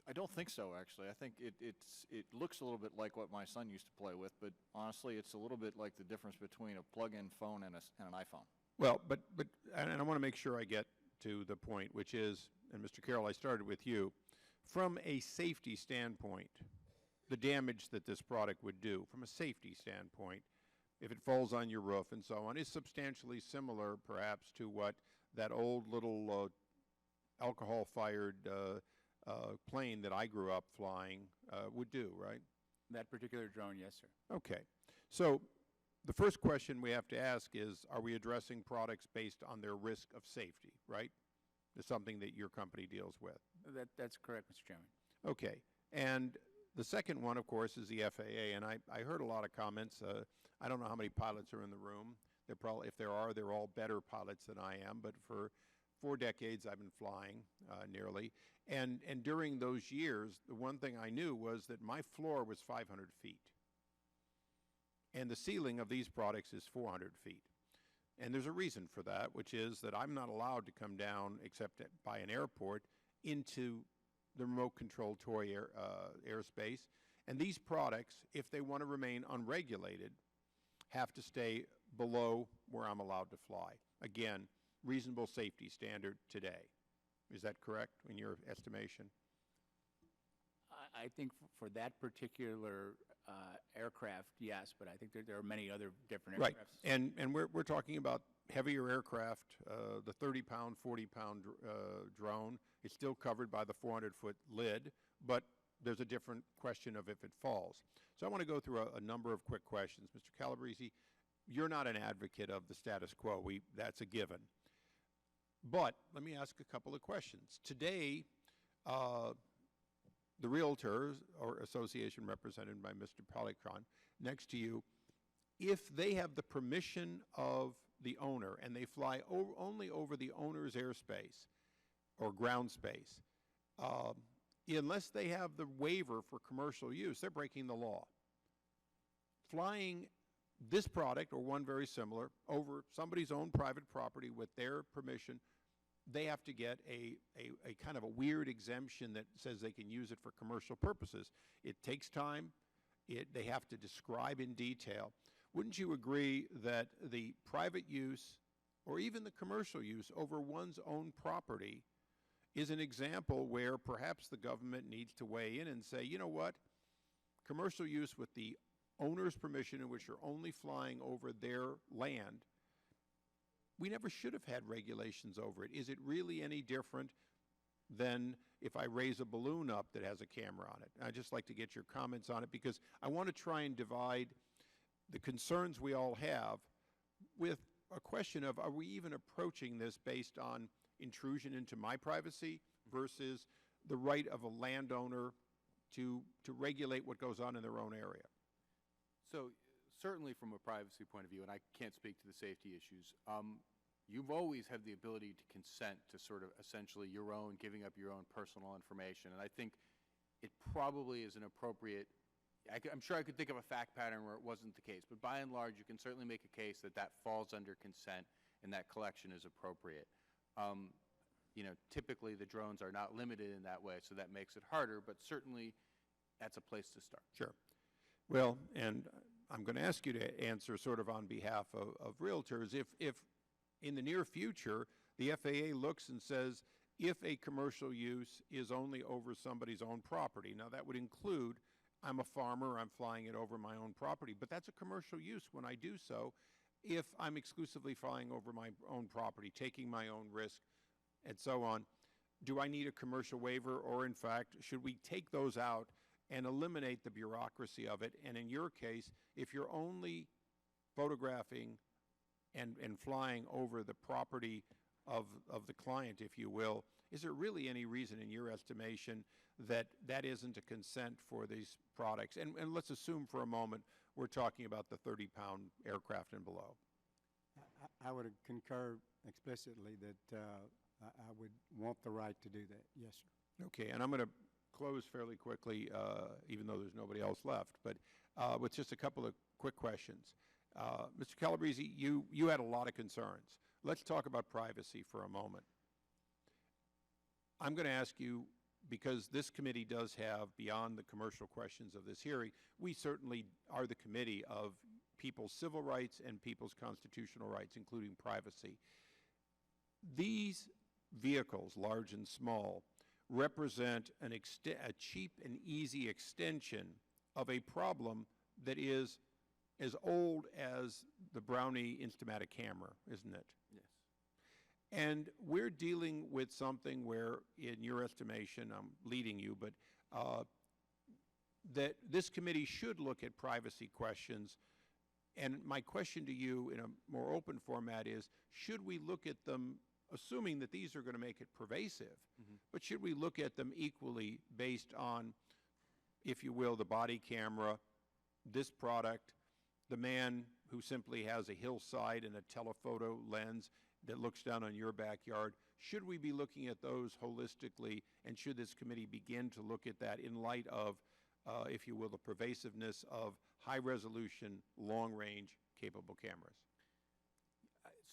I don't think so, actually. I think it looks a little bit like what my son used to play with, but honestly, it's a little bit like the difference between a plug-in phone and an iPhone. Well, and I want to make sure I get to the point, which is, and Mr. Carroll, I started with you, from a safety standpoint, the damage that this product would do, from a safety standpoint, if it falls on your roof and so on, is substantially similar, perhaps, to what that old little alcohol-fired plane that I grew up flying would do, right? That particular drone, yes, sir. Okay. So the first question we have to ask is, are we addressing products based on their risk of safety, right? It's something that your company deals with. That's correct, Mr. Chairman. Okay. And the second one, of course, is the FAA. And I heard a lot of comments. I don't know how many pilots are in the room. They're probably, if there are, they're all better pilots than I am. But for 4 decades, I've been flying nearly. And during those years, the one thing I knew was that my floor was 500 feet. And the ceiling of these products is 400 feet. And there's a reason for that, which is that I'm not allowed to come down, except by an airport, into the remote-controlled toy airspace. And these products, if they want to remain unregulated, have to stay below where I'm allowed to fly. Again, reasonable safety standard today. Is that correct in your estimation? I think for that particular aircraft, yes, but I think there are many other different Right, aircrafts. and we're talking about heavier aircraft, the 30-pound, 40-pound drone. It's still covered by the 400-foot lid, but there's a different question of if it falls. So I want to go through a number of quick questions. Mr. Calabrese, you're not an advocate of the status quo. That's a given. But let me ask a couple of questions. Today, the Realtors or Association represented by Mr. Polycron next to you, if they have the permission of the owner and they fly only over the owner's airspace or ground space, unless they have the waiver for commercial use, they're breaking the law. Flying this product or one very similar over somebody's own private property with their permission, they have to get a kind of a weird exemption that says they can use it for commercial purposes. It takes time. They have to describe in detail. Wouldn't you agree that the private use or even the commercial use over one's own property is an example where perhaps the government needs to weigh in and say, you know what, commercial use with the owner's permission in which you're only flying over their land, we never should have had regulations over it. Is it really any different than if I raise a balloon up that has a camera on it? I'd just like to get your comments on it because I want to try and divide the concerns we all have with a question of, are we even approaching this based on intrusion into my privacy versus the right of a landowner to regulate what goes on in their own area? So certainly from a privacy point of view, and I can't speak to the safety issues, you've always had the ability to consent to sort of essentially your own, giving up your own personal information. And I think it probably is an appropriate, I'm sure I could think of a fact pattern where it wasn't the case, but by and large, you can certainly make a case that that falls under consent and that collection is appropriate. You know, typically the drones are not limited in that way, so that makes it harder, but certainly that's a place to start. Sure. Well, and I'm going to ask you to answer sort of on behalf of realtors. If in the near future, the FAA looks and says, if a commercial use is only over somebody's own property, now that would include, I'm a farmer, I'm flying it over my own property, but that's a commercial use when I do so, if I'm exclusively flying over my own property, taking my own risk, and so on. do I need a commercial waiver, or in fact, should we take those out and eliminate the bureaucracy of it? And in your case, if you're only photographing and flying over the property of the client, if you will, is there really any reason in your estimation that that isn't a consent for these products? And let's assume for a moment we're talking about the 30-pound aircraft and below. I would concur explicitly that I would want the right to do that. Yes, sir. Okay, and I'm going to close fairly quickly, even though there's nobody else left, but with just a couple of quick questions. Mr. Calabrese, you had a lot of concerns. Let's talk about privacy for a moment. I'm going to ask you, because this committee does have, beyond the commercial questions of this hearing, we certainly are the committee of people's civil rights and people's constitutional rights, including privacy. These vehicles, large and small, represent a cheap and easy extension of a problem that is as old as the Brownie Instamatic camera, isn't it? Yes. And we're dealing with something where, in your estimation, I'm leading you, but that this committee should look at privacy questions. And my question to you in a more open format is, should we look at them, assuming that these are going to make it pervasive, but should we look at them equally based on, if you will, the body camera, this product, the man who simply has a hillside and a telephoto lens that looks down on your backyard? Should we be looking at those holistically, and should this committee begin to look at that in light of, if you will, the pervasiveness of high-resolution, long-range capable cameras?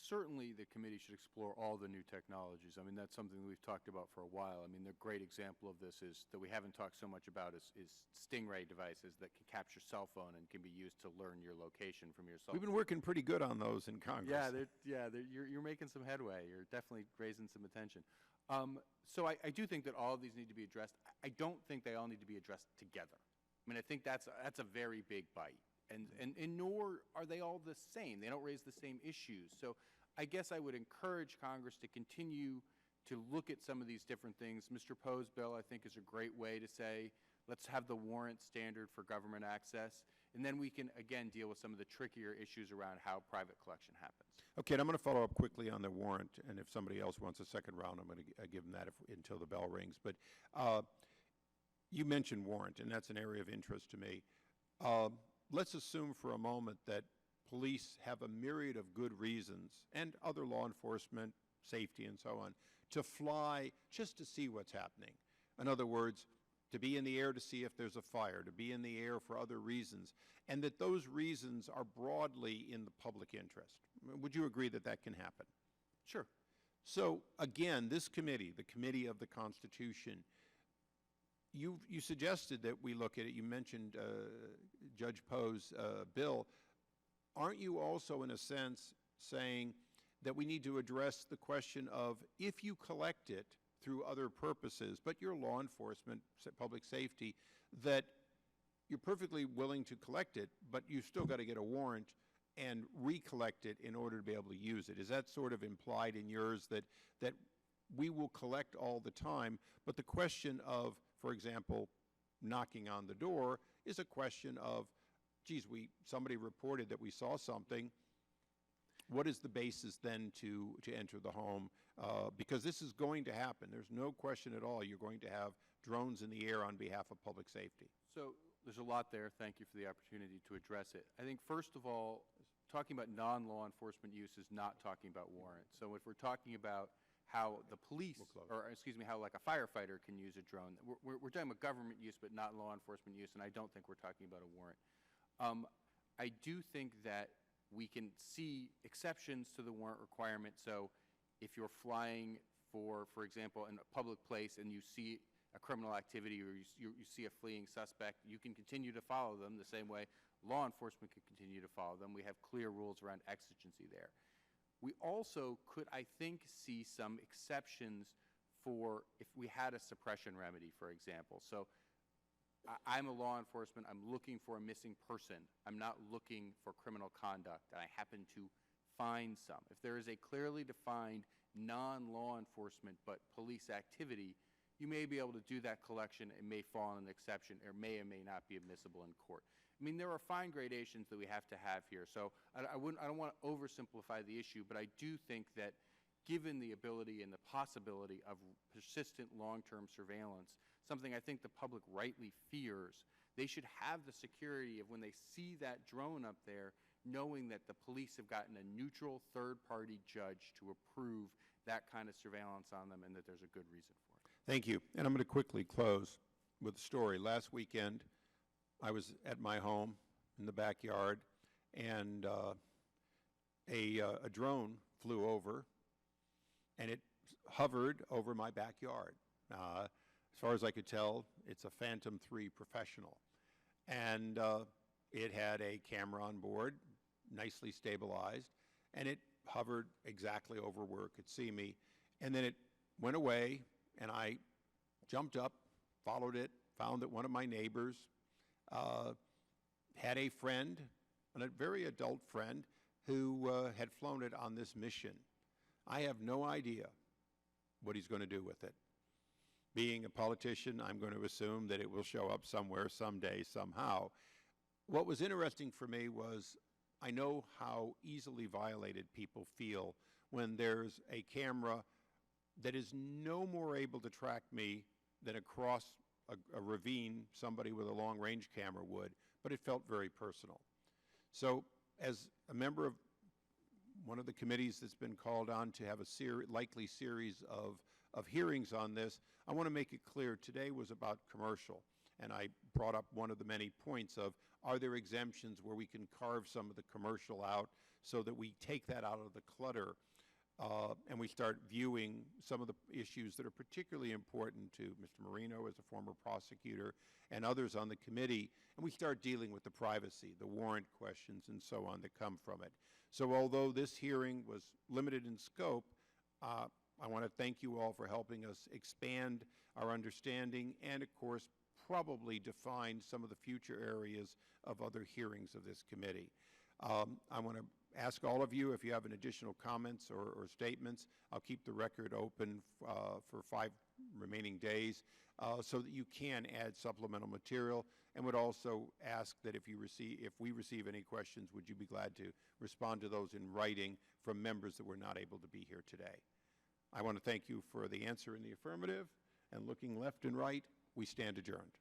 Certainly, the committee should explore all the new technologies. I mean, that's something we've talked about for a while. I mean, the great example of this is that we haven't talked so much about is stingray devices that can capture cell phone and can be used to learn your location from your cell phone. We've been working pretty good on those in Congress. You're making some headway. You're definitely raising some attention. So I do think that all of these need to be addressed. I don't think they all need to be addressed together. I mean, I think that's a very big bite. And nor are they all the same. They don't raise the same issues. So I guess I would encourage Congress to continue to look at some of these different things. Mr. Poe's bill, I think, is a great way to say, let's have the warrant standard for government access, and then we can, again, deal with some of the trickier issues around how private collection happens. Okay, and I'm going to follow up quickly on the warrant, and if somebody else wants a second round, I'm going to give them that until the bell rings. But you mentioned warrant, and that's an area of interest to me. Let's assume for a moment that police have a myriad of good reasons, and other law enforcement, safety and so on, to fly just to see what's happening. In other words, to be in the air to see if there's a fire, to be in the air for other reasons, and that those reasons are broadly in the public interest. Would you agree that that can happen? Sure. So, again, this committee, the Committee of the Constitution, you suggested that we look at it. You mentioned Judge Poe's bill. Aren't you also, in a sense, saying that we need to address the question of, if you collect it through other purposes, but you're law enforcement, public safety, that you're perfectly willing to collect it, but you've still got to get a warrant and recollect it in order to be able to use it? Is that sort of implied in yours, that we will collect all the time, but the question of, for example, knocking on the door is a question of, geez, somebody reported that we saw something. What is the basis then to enter the home? Because this is going to happen. There's no question at all you're going to have drones in the air on behalf of public safety. So there's a lot there. Thank you for the opportunity to address it. I think, first of all, talking about non-law enforcement use is not talking about warrants. So if we're talking about how the police, or excuse me, how like a firefighter can use a drone, we're talking about government use but not law enforcement use, and I don't think we're talking about a warrant. I do think that we can see exceptions to the warrant requirement. So if you're flying for example, in a public place and you see a criminal activity or you see a fleeing suspect, you can continue to follow them the same way law enforcement can continue to follow them. We have clear rules around exigency there. We also could, I think, see some exceptions for if we had a suppression remedy, for example. So I'm a law enforcement. I'm looking for a missing person. I'm not looking for criminal conduct, and I happen to find some. If there is a clearly defined non-law enforcement but police activity, you may be able to do that collection. It may fall in an exception or may not be admissible in court. I mean, there are fine gradations that we have to have here. So I don't want to oversimplify the issue, but I do think that given the ability and the possibility of persistent long-term surveillance, something I think the public rightly fears, they should have the security of when they see that drone up there, knowing that the police have gotten a neutral third-party judge to approve that kind of surveillance on them and that there's a good reason for it. Thank you. And I'm going to quickly close with a story. Last weekend, I was at my home in the backyard, and a drone flew over, and it hovered over my backyard. As far as I could tell, it's a Phantom 3 Professional. And it had a camera on board, nicely stabilized, and it hovered exactly over where it could see me. And then it went away, and I jumped up, followed it, found that one of my neighbors had a friend, a very adult friend, who had flown it on this mission. I have no idea what he's going to do with it. Being a politician, I'm going to assume that it will show up somewhere, someday, somehow. What was interesting for me was I know how easily violated people feel when there's a camera that is no more able to track me than across a ravine somebody with a long-range camera would, but it felt very personal. So as a member of one of the committees that's been called on to have a likely series of hearings on this, I want to make it clear today was about commercial. And I brought up one of the many points of, are there exemptions where we can carve some of the commercial out so that we take that out of the clutter and we start viewing some of the issues that are particularly important to Mr. Marino as a former prosecutor and others on the committee, and we start dealing with the privacy, the warrant questions, and so on that come from it. So although this hearing was limited in scope, I want to thank you all for helping us expand our understanding and, of course, probably define some of the future areas of other hearings of this committee. I want to ask all of you if you have any additional comments or statements. I'll keep the record open for 5 remaining days so that you can add supplemental material, and would also ask that if we receive any questions, would you be glad to respond to those in writing from members that were not able to be here today. I want to thank you for the answer in the affirmative, and looking left and right, we stand adjourned.